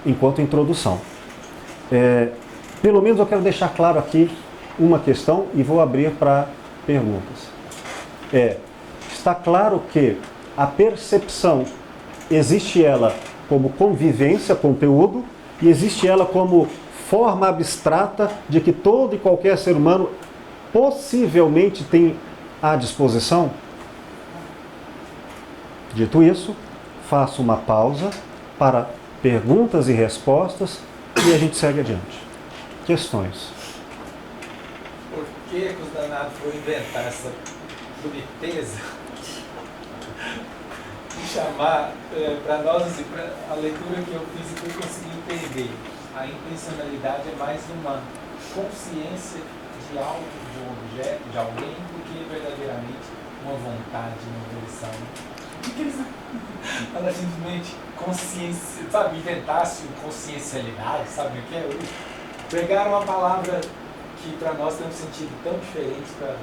Enquanto introdução. Pelo menos eu quero deixar claro aqui uma questão e vou abrir para perguntas. Está claro que a percepção, existe ela como convivência, conteúdo, e existe ela como forma abstrata de que todo e qualquer ser humano possivelmente tem à disposição? Dito isso, faço uma pausa para perguntas e respostas e a gente segue adiante. Questões? Por que os danados foram inventar essa boniteza de chamar para nós, assim, a leitura que eu fiz e que eu consegui entender? A intencionalidade é mais uma consciência de algo, de um objeto, de alguém, do que verdadeiramente uma vontade, uma volição. Ela simplesmente consciência, sabe, inventasse consciencialidade, sabe o que é? Pegaram uma palavra que para nós tem um sentido tão diferente para...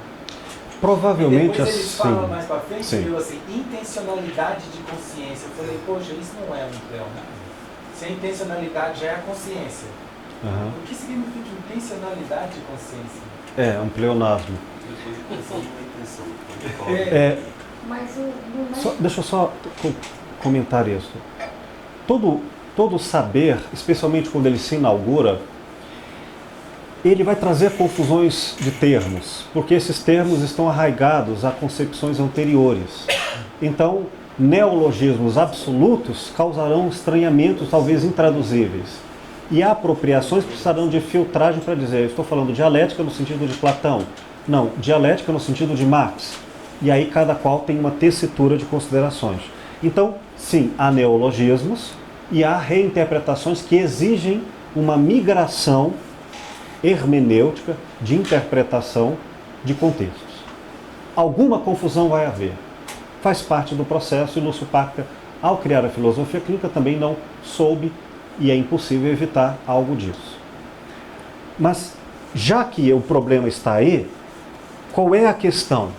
Provavelmente depois eles assim. falam mais para frente, Sim. viu assim, intencionalidade de consciência. Eu falei, poxa, isso não é um pleo, né? Se a intencionalidade já é a consciência, O que significa intencionalidade de consciência? É um pleonasmo. Deixa eu só comentar isso. Todo saber, especialmente quando ele se inaugura, ele vai trazer confusões de termos, porque esses termos estão arraigados a concepções anteriores. Então, neologismos absolutos causarão estranhamentos talvez intraduzíveis. E apropriações precisarão de filtragem para dizer, eu estou falando dialética no sentido de Platão. Não, dialética no sentido de Marx. E aí cada qual tem uma tessitura de considerações. Então, sim, há neologismos e há reinterpretações que exigem uma migração hermenêutica de interpretação de contextos. Alguma confusão vai haver. Faz parte do processo e Lúcio Pacta, ao criar a filosofia clínica, também não soube e é impossível evitar algo disso. Mas, já que o problema está aí, qual é a questão?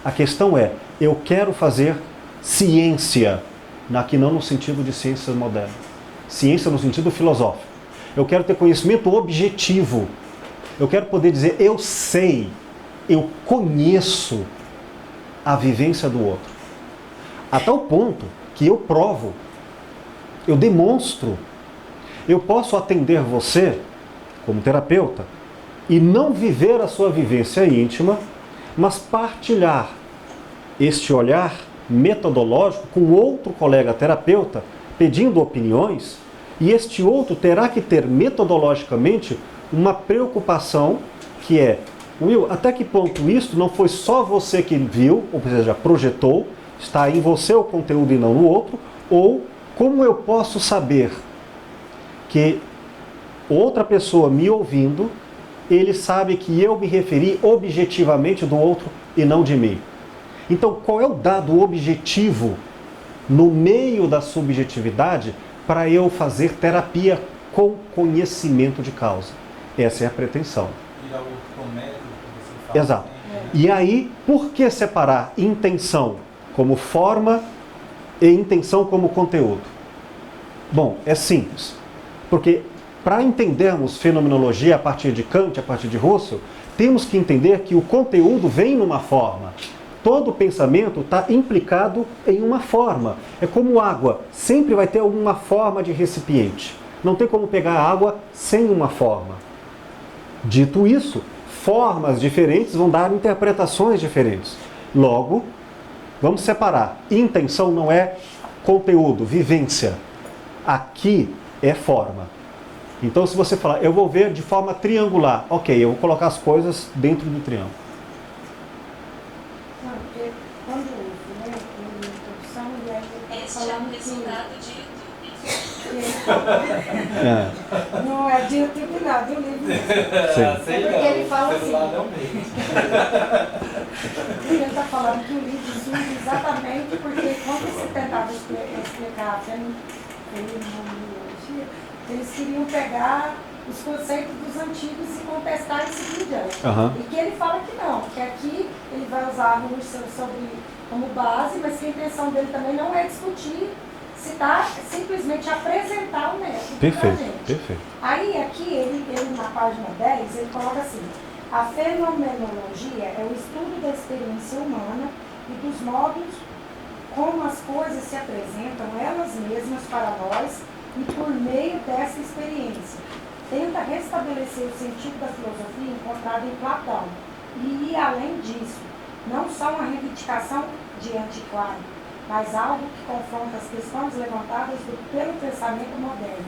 A questão é, eu quero fazer ciência, aqui não no sentido de ciência moderna, ciência no sentido filosófico. Eu quero ter conhecimento objetivo. Eu quero poder dizer, eu sei, eu conheço a vivência do outro. A tal ponto que eu provo, eu demonstro. Eu posso atender você, como terapeuta, e não viver a sua vivência íntima, mas partilhar este olhar metodológico com outro colega terapeuta, pedindo opiniões, e este outro terá que ter metodologicamente uma preocupação que é, Will, até que ponto isso não foi só você que viu, ou seja, projetou, está em você o conteúdo e não no outro, ou como eu posso saber que outra pessoa me ouvindo, ele sabe que eu me referi objetivamente do outro e não de mim. Então, qual é o dado objetivo no meio da subjetividade para eu fazer terapia com conhecimento de causa? Essa é a pretensão. Ir ao outro método que você fala. Exato. E aí, por que separar intenção como forma e intenção como conteúdo? Bom, é simples. Porque para entendermos fenomenologia a partir de Kant, a partir de Russell, temos que entender que o conteúdo vem numa forma. Todo pensamento está implicado em uma forma. É como água, sempre vai ter alguma forma de recipiente. Não tem como pegar água sem uma forma. Dito isso, formas diferentes vão dar interpretações diferentes. Logo, vamos separar. Intenção não é conteúdo, vivência. Aqui é forma. Então, se você falar, eu vou ver de forma triangular, ok, eu vou colocar as coisas dentro do triângulo. Não, porque quando eu introdução, e aí esse é o resultado de não é de YouTube, não, do livro. Sim. É porque ele fala assim. Não mesmo. Ele está falando que o livro surge exatamente porque quando se tentava explicar a fenomenologia, eles queriam pegar os conceitos dos antigos e contestar e seguir diante. E que ele fala que não, que aqui ele vai usar como base, mas que a intenção dele também não é discutir, citar, simplesmente apresentar o método para a gente. Perfeito. Aí aqui, ele na página 10, ele coloca assim, a fenomenologia é o estudo da experiência humana e dos modos como as coisas se apresentam elas mesmas para nós e por meio dessa experiência. Tenta restabelecer o sentido da filosofia encontrada em Platão e ir além disso, não só uma reivindicação de antiquário, mas algo que confronta as questões levantadas pelo pensamento moderno.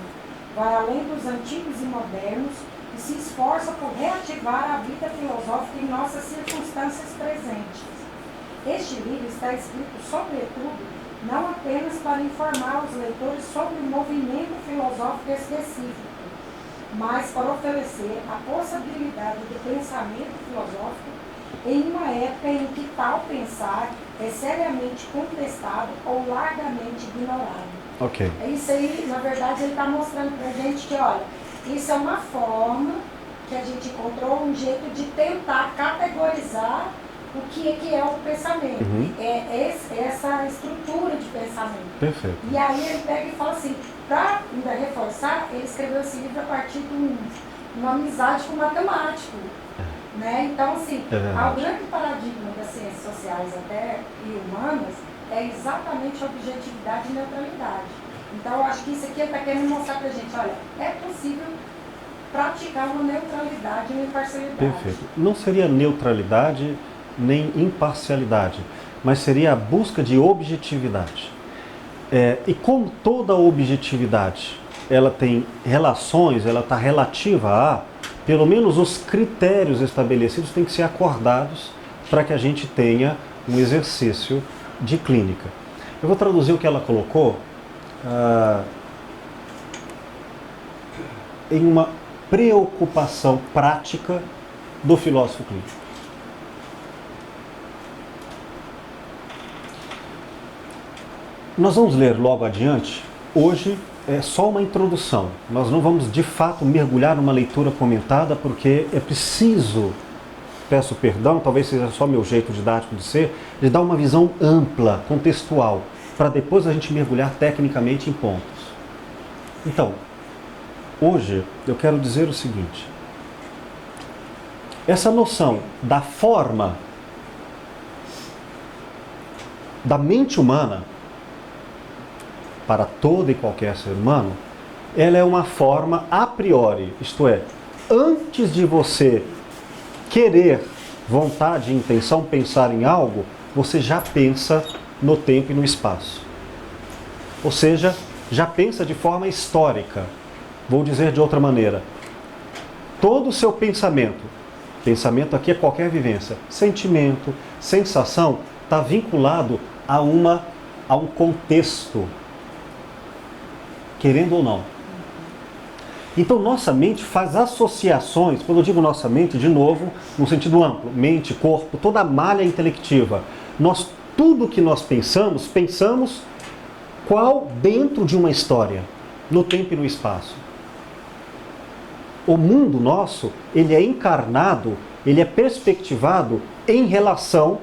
Vai além dos antigos e modernos e se esforça por reativar a vida filosófica em nossas circunstâncias presentes. Este livro está escrito, sobretudo, não apenas para informar os leitores sobre um movimento filosófico específico, mas para oferecer a possibilidade do pensamento filosófico em uma época em que tal pensar é seriamente contestado ou largamente ignorado. Ok. É isso aí, na verdade, ele está mostrando para a gente que, olha, isso é uma forma que a gente encontrou, um jeito de tentar categorizar o que é o pensamento. É essa estrutura de pensamento. Perfeito. E aí ele pega e fala assim, Para ainda reforçar, ele escreveu esse livro a partir de uma amizade com um matemático. Né? Então, assim, o grande paradigma das ciências sociais até e humanas é exatamente a objetividade e neutralidade. Então, eu acho que isso aqui está querendo mostrar para a gente, olha, é possível praticar uma neutralidade e uma imparcialidade. Perfeito. Não seria neutralidade nem imparcialidade, mas seria a busca de objetividade. E como toda objetividade, ela tem relações, ela está relativa a, pelo menos os critérios estabelecidos têm que ser acordados para que a gente tenha um exercício de clínica. Eu vou traduzir o que ela colocou em uma preocupação prática do filósofo clínico. Nós vamos ler logo adiante. Hoje é só uma introdução. Nós não vamos de fato mergulhar numa leitura comentada, porque é preciso, peço perdão, talvez seja só meu jeito didático de ser, de dar uma visão ampla, contextual, para depois a gente mergulhar tecnicamente em pontos. Então, hoje eu quero dizer o seguinte: essa noção da forma da mente humana para todo e qualquer ser humano, ela é uma forma a priori, isto é, antes de você querer, vontade, intenção, pensar em algo, você já pensa no tempo e no espaço. Ou seja, já pensa de forma histórica. Vou dizer de outra maneira. Todo o seu pensamento aqui é qualquer vivência, sentimento, sensação, está vinculado a um contexto, querendo ou não. Então nossa mente faz associações, quando eu digo nossa mente, de novo, no sentido amplo, mente, corpo, toda a malha intelectiva. Tudo que nós pensamos qual dentro de uma história, no tempo e no espaço. O mundo nosso, ele é encarnado, ele é perspectivado em relação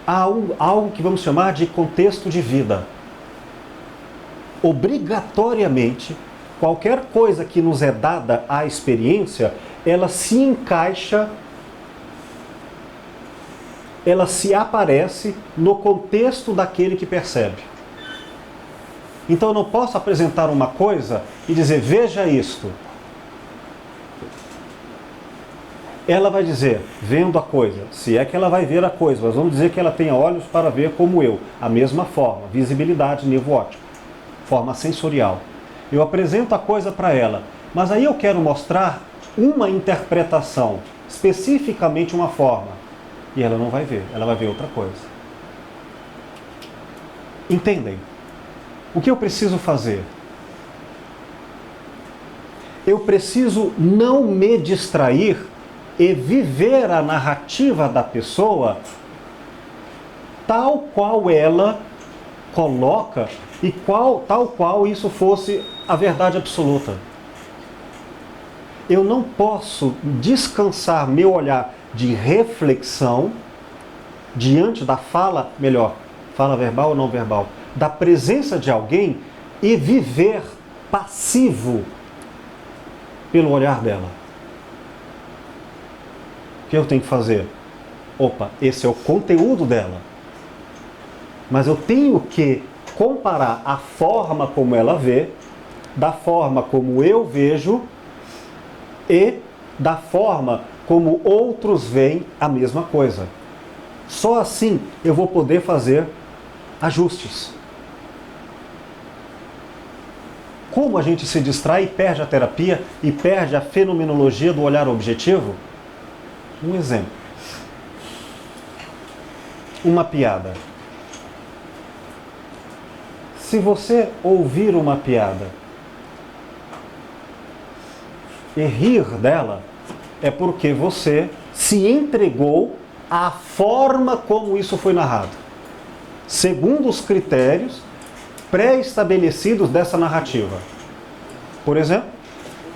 a algo que vamos chamar de contexto de vida. Obrigatoriamente, qualquer coisa que nos é dada à experiência, ela se encaixa, ela se aparece no contexto daquele que percebe. Então eu não posso apresentar uma coisa e dizer, veja isto. Ela vai dizer, vendo a coisa, se é que ela vai ver a coisa, mas vamos dizer que ela tenha olhos para ver como eu, a mesma forma, visibilidade, nervo óptico, forma sensorial. Eu apresento a coisa para ela, mas aí eu quero mostrar uma interpretação, especificamente uma forma, e ela não vai ver, ela vai ver outra coisa. Entendem? O que eu preciso fazer? Eu preciso não me distrair e viver a narrativa da pessoa tal qual ela coloca e tal qual isso fosse a verdade absoluta. Eu não posso descansar meu olhar de reflexão diante da fala, melhor, fala verbal ou não verbal, da presença de alguém e viver passivo pelo olhar dela. O que eu tenho que fazer? Opa, esse é o conteúdo dela. Mas eu tenho que comparar a forma como ela vê, da forma como eu vejo e da forma como outros veem a mesma coisa. Só assim eu vou poder fazer ajustes. Como a gente se distrai e perde a terapia e perde a fenomenologia do olhar objetivo? Um exemplo. Uma piada. Se você ouvir uma piada e rir dela, é porque você se entregou à forma como isso foi narrado, segundo os critérios pré-estabelecidos dessa narrativa. Por exemplo,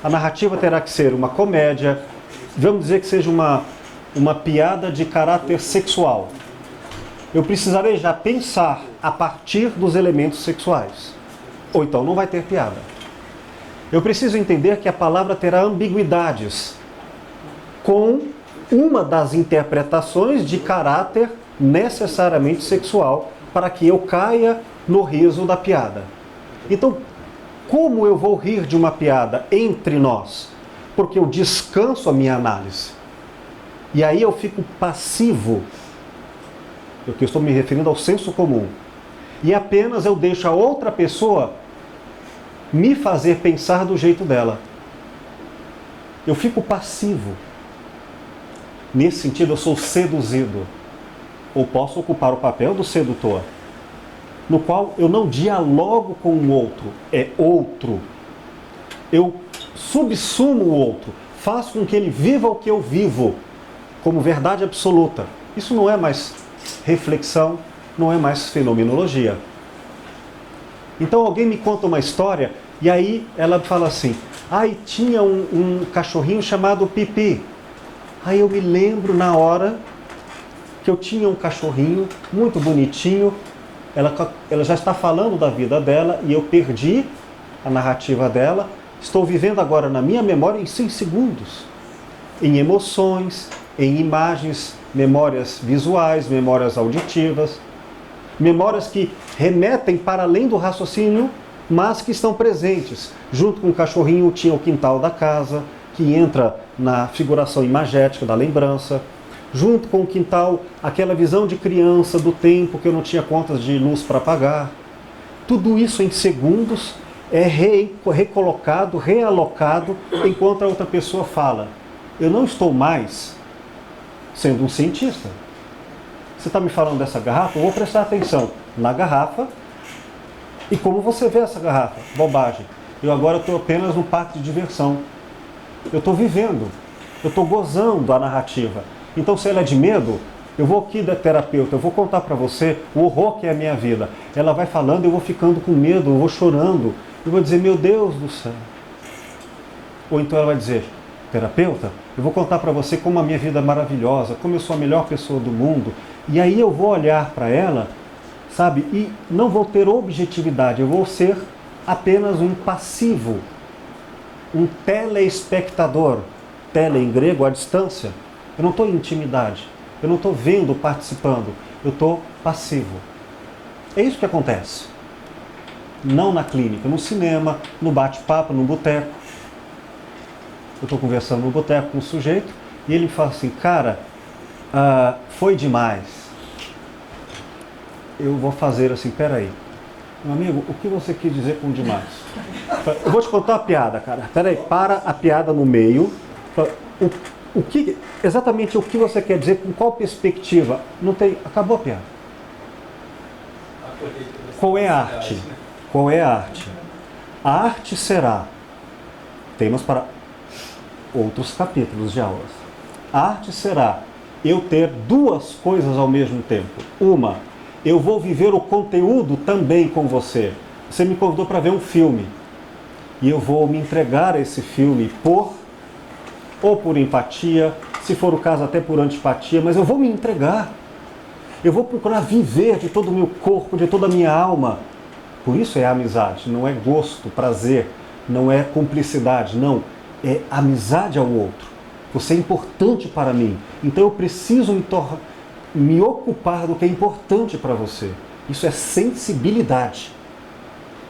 a narrativa terá que ser uma comédia, vamos dizer que seja uma piada de caráter sexual. Eu precisarei já pensar a partir dos elementos sexuais. ou então não vai ter piada. Eu preciso entender que a palavra terá ambiguidades com uma das interpretações de caráter necessariamente sexual para que eu caia no riso da piada. Então, como eu vou rir de uma piada entre nós? Porque eu descanso a minha análise. E aí eu fico passivo. Eu estou me referindo ao senso comum. E apenas eu deixo a outra pessoa me fazer pensar do jeito dela. Eu fico passivo. Nesse sentido, eu sou seduzido. Ou posso ocupar o papel do sedutor, no qual eu não dialogo com o outro, é outro. Eu subsumo o outro, faço com que ele viva o que eu vivo, como verdade absoluta. Isso não é mais reflexão, não é mais fenomenologia. Então alguém me conta uma história e aí ela fala assim, ai, tinha um cachorrinho chamado Pipi. Aí eu me lembro na hora que eu tinha um cachorrinho muito bonitinho, ela já está falando da vida dela e eu perdi a narrativa dela, estou vivendo agora na minha memória em 5 segundos, em emoções, em imagens, memórias visuais, memórias auditivas, memórias que remetem para além do raciocínio, mas que estão presentes. Junto com o cachorrinho tinha o quintal da casa, que entra na figuração imagética da lembrança. Junto com o quintal, aquela visão de criança do tempo que eu não tinha contas de luz para pagar. Tudo isso em segundos é recolocado, realocado, enquanto a outra pessoa fala. Eu não estou mais sendo um cientista. Você está me falando dessa garrafa? Eu vou prestar atenção na garrafa e como você vê essa garrafa. Bobagem. Eu agora estou apenas no parque de diversão. Eu estou vivendo. Eu estou gozando a narrativa. Então, se ela é de medo, eu vou aqui da terapeuta, eu vou contar para você o horror que é a minha vida. Ela vai falando, eu vou ficando com medo, eu vou chorando. Eu vou dizer, meu Deus do céu. Ou então ela vai dizer, terapeuta, eu vou contar para você como a minha vida é maravilhosa, como eu sou a melhor pessoa do mundo. E aí eu vou olhar para ela, sabe, e não vou ter objetividade, eu vou ser apenas um passivo, um telespectador. Tele em grego, à distância. Eu não estou em intimidade, eu não estou vendo, participando, eu estou passivo. É isso que acontece. Não na clínica, no cinema, no bate-papo, no boteco. Eu estou conversando no boteco com um sujeito e ele fala assim, cara, foi demais. Eu vou fazer assim, peraí, meu amigo, o que você quis dizer com demais? Eu vou te contar uma piada, cara. Peraí, para a piada no meio. Exatamente o que você quer dizer, com qual perspectiva? Não tem, acabou a piada. Qual é a arte? Qual é a arte? A arte será, temas para outros capítulos de aulas. A arte será eu ter duas coisas ao mesmo tempo. Uma, eu vou viver o conteúdo também com você. Você me convidou para ver um filme. E eu vou me entregar a esse filme ou por empatia, se for o caso até por antipatia, mas eu vou me entregar. Eu vou procurar viver de todo o meu corpo, de toda a minha alma. Por isso é amizade, não é gosto, prazer, não é cumplicidade, não. É amizade ao outro. Você é importante para mim, então eu preciso me ocupar do que é importante para você. Isso é sensibilidade.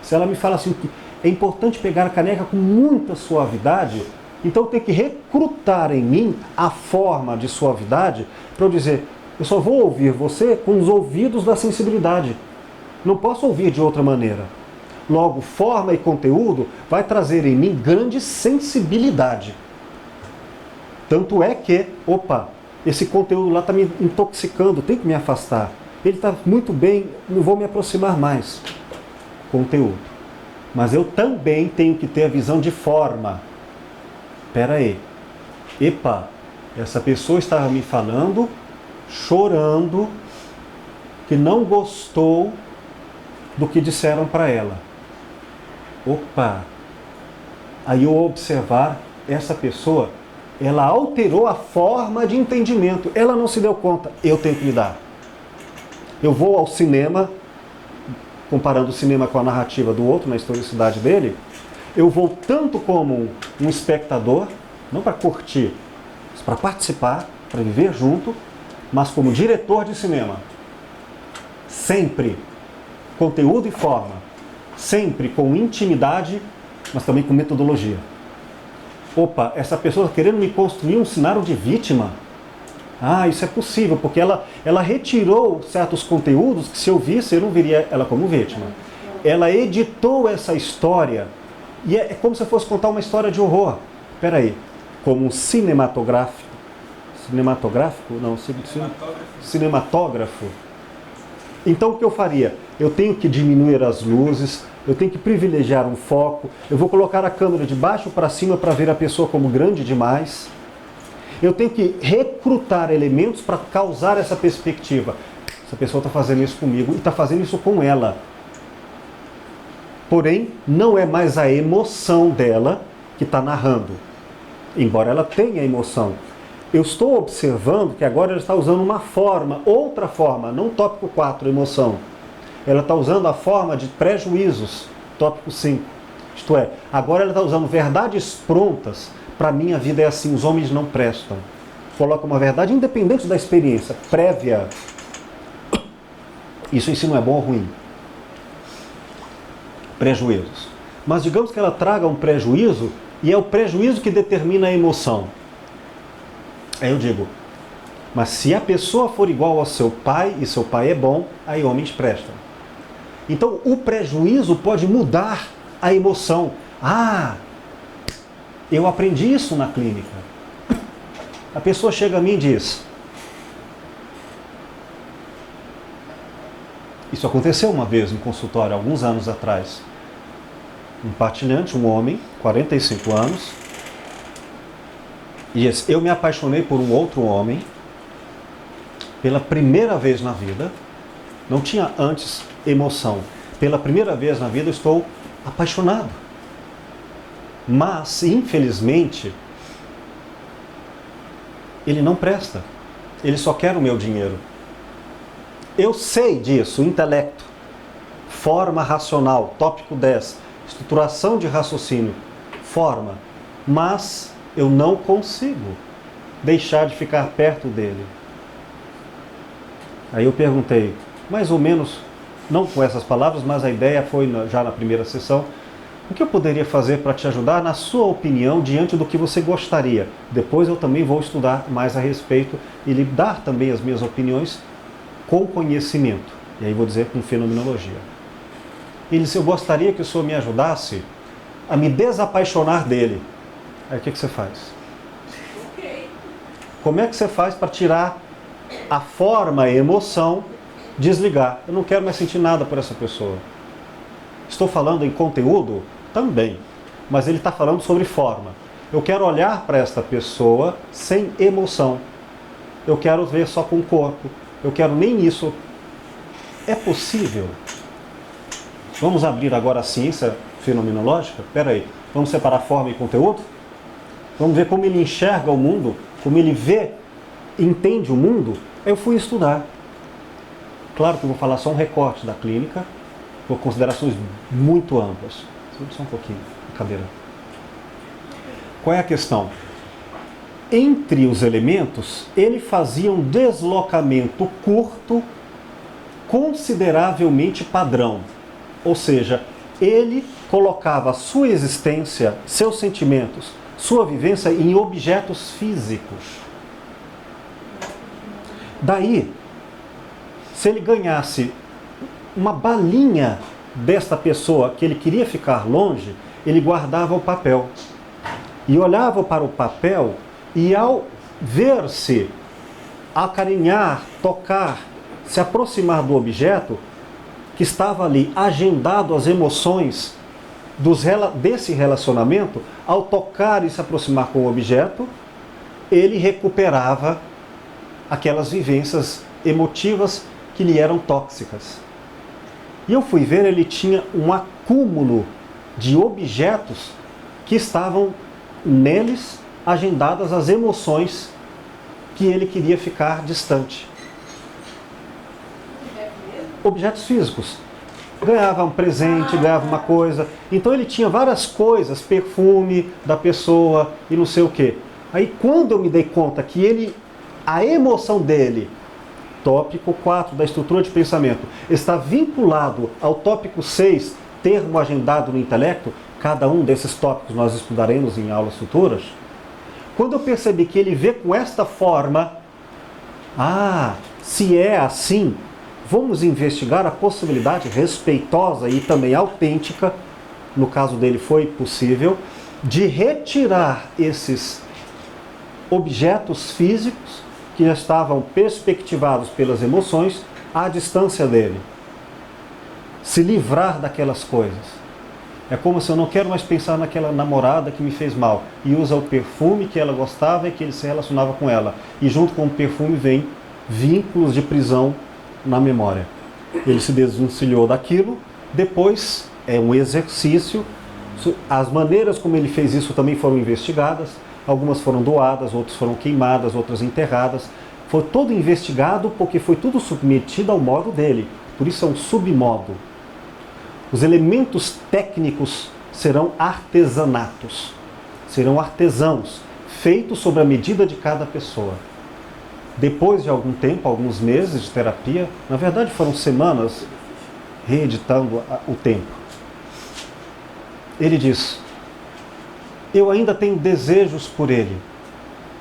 Se ela me fala assim, que é importante pegar a caneca com muita suavidade, então eu tenho que recrutar em mim a forma de suavidade para eu dizer, eu só vou ouvir você com os ouvidos da sensibilidade. Não posso ouvir de outra maneira. Logo, forma e conteúdo vai trazer em mim grande sensibilidade. Tanto é que, esse conteúdo lá está me intoxicando, tem que me afastar. Ele está muito bem, não vou me aproximar mais. Conteúdo. Mas eu também tenho que ter a visão de forma. Espera aí. Essa pessoa estava me falando, chorando, que não gostou do que disseram para ela. Aí eu observar, essa pessoa, ela alterou a forma de entendimento. Ela não se deu conta. Eu tenho que lidar. Eu vou ao cinema, comparando o cinema com a narrativa do outro, na historicidade dele, eu vou tanto como um espectador, não para curtir, mas para participar, para viver junto, mas como diretor de cinema. Sempre conteúdo e forma, sempre com intimidade, mas também com metodologia. Opa, essa pessoa está querendo me construir um cenário de vítima. Ah, isso é possível, porque ela retirou certos conteúdos que se eu visse, eu não veria ela como vítima. Ela editou essa história, e é como se eu fosse contar uma história de horror. Espera aí, como um cinematógrafo. Então o que eu faria? Eu tenho que diminuir as luzes, eu tenho que privilegiar um foco, eu vou colocar a câmera de baixo para cima para ver a pessoa como grande demais. Eu tenho que recrutar elementos para causar essa perspectiva. Essa pessoa está fazendo isso comigo e está fazendo isso com ela. Porém, não é mais a emoção dela que está narrando. Embora ela tenha emoção. Eu estou observando que agora ela está usando uma forma, outra forma, não tópico 4, emoção. Ela está usando a forma de prejuízos, tópico 5. Isto é, agora ela está usando verdades prontas. Para mim a vida é assim, os homens não prestam. Coloca uma verdade independente da experiência, prévia. Isso em si não é bom ou ruim. Prejuízos. Mas digamos que ela traga um prejuízo, e é o prejuízo que determina a emoção. Aí eu digo, mas se a pessoa for igual ao seu pai, e seu pai é bom, aí homens prestam. Então o prejuízo pode mudar a emoção. Ah, eu aprendi isso na clínica. A pessoa chega a mim e diz, isso aconteceu uma vez no consultório, alguns anos atrás. Um partilhante, um homem, 45 anos, e diz, eu me apaixonei por um outro homem, pela primeira vez na vida, não tinha antes emoção, pela primeira vez na vida eu estou apaixonado. Mas, infelizmente, ele não presta, ele só quer o meu dinheiro. Eu sei disso, intelecto, forma racional, tópico 10, estruturação de raciocínio, forma, mas eu não consigo deixar de ficar perto dele. Aí eu perguntei, mais ou menos, não com essas palavras, mas a ideia foi já na primeira sessão, o que eu poderia fazer para te ajudar, na sua opinião, diante do que você gostaria? Depois eu também vou estudar mais a respeito e lhe dar também as minhas opiniões com conhecimento. E aí vou dizer com fenomenologia. Ele disse, eu gostaria que o senhor me ajudasse a me desapaixonar dele. Aí o que você faz? Como é que você faz para tirar a forma, a emoção, desligar? Eu não quero mais sentir nada por essa pessoa. Estou falando em conteúdo? Também. Mas ele está falando sobre forma. Eu quero olhar para esta pessoa sem emoção. Eu quero ver só com o corpo. Eu quero nem isso. É possível? Vamos abrir agora a ciência fenomenológica? Espera aí. Vamos separar forma e conteúdo? Vamos ver como ele enxerga o mundo, como ele vê, entende o mundo? Eu fui estudar. Claro que eu vou falar só um recorte da clínica, por considerações muito amplas. Só um pouquinho, cadeira. Qual é a questão? Entre os elementos, ele fazia um deslocamento curto, consideravelmente padrão. Ou seja, ele colocava a sua existência, seus sentimentos, sua vivência em objetos físicos. Daí, se ele ganhasse uma balinha desta pessoa que ele queria ficar longe, ele guardava o papel. E olhava para o papel e ao ver-se, acarinhar, tocar, se aproximar do objeto, que estava ali agendado as emoções desse relacionamento, ao tocar e se aproximar com o objeto, ele recuperava aquelas vivências emotivas que lhe eram tóxicas. E eu fui ver, ele tinha um acúmulo de objetos que estavam neles agendadas as emoções que ele queria ficar distante. Objetos físicos. Ganhava um presente, ganhava uma coisa. Então ele tinha várias coisas, perfume da pessoa e não sei o quê. Aí quando eu me dei conta que a emoção dele, tópico 4 da estrutura de pensamento, está vinculado ao tópico 6, termo agendado no intelecto, cada um desses tópicos nós estudaremos em aulas futuras. Quando eu percebi que ele vê com esta forma, se é assim, vamos investigar a possibilidade respeitosa e também autêntica, no caso dele foi possível, de retirar esses objetos físicos que já estavam perspectivados pelas emoções à distância dele. Se livrar daquelas coisas. É como se eu não quero mais pensar naquela namorada que me fez mal. E usa o perfume que ela gostava e que ele se relacionava com ela. E junto com o perfume vem vínculos de prisão na memória. Ele se desvencilhou daquilo. Depois é um exercício. As maneiras como ele fez isso também foram investigadas. Algumas foram doadas, outras foram queimadas, outras enterradas. Foi todo investigado porque foi tudo submetido ao modo dele. Por isso é um submodo. Os elementos técnicos serão artesanatos, serão artesãos, feitos sobre a medida de cada pessoa. Depois de algum tempo, alguns meses de terapia, na verdade foram semanas reeditando o tempo, ele diz: eu ainda tenho desejos por ele,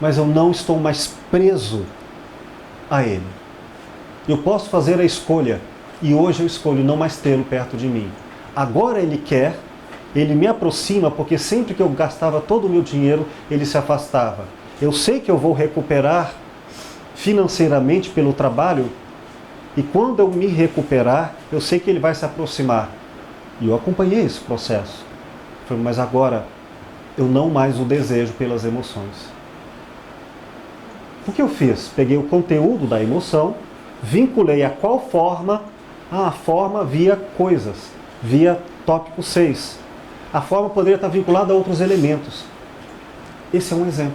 mas eu não estou mais preso a ele. Eu posso fazer a escolha. E hoje eu escolho não mais tê-lo perto de mim. Agora ele me aproxima, porque sempre que eu gastava todo o meu dinheiro, ele se afastava. Eu sei que eu vou recuperar financeiramente pelo trabalho, e quando eu me recuperar, eu sei que ele vai se aproximar. E eu acompanhei esse processo. Falei, mas agora eu não mais o desejo pelas emoções. O que eu fiz? Peguei o conteúdo da emoção, vinculei a qual forma. A forma via coisas, via tópico 6. A forma poderia estar vinculada a outros elementos. Esse é um exemplo.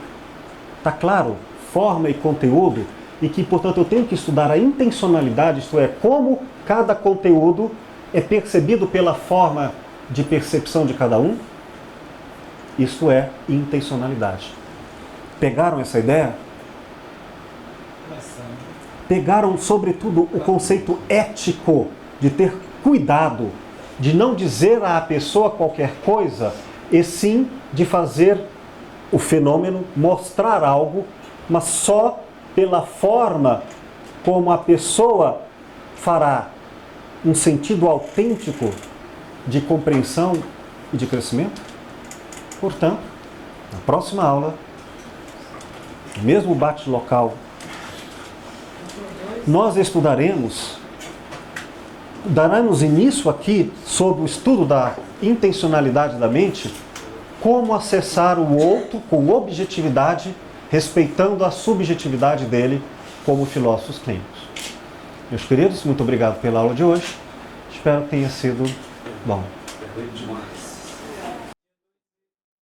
Está claro? Forma e conteúdo, e que, portanto, eu tenho que estudar a intencionalidade, isto é, como cada conteúdo é percebido pela forma de percepção de cada um. Isto é intencionalidade. Pegaram essa ideia? Pegaram, sobretudo, o conceito ético de ter cuidado, de não dizer à pessoa qualquer coisa, e sim de fazer o fenômeno, mostrar algo, mas só pela forma como a pessoa fará um sentido autêntico de compreensão e de crescimento. Portanto, na próxima aula, mesmo bate-local, nós daremos início aqui, sobre o estudo da intencionalidade da mente, como acessar o outro com objetividade, respeitando a subjetividade dele como filósofos clínicos. Meus queridos, muito obrigado pela aula de hoje. Espero que tenha sido bom.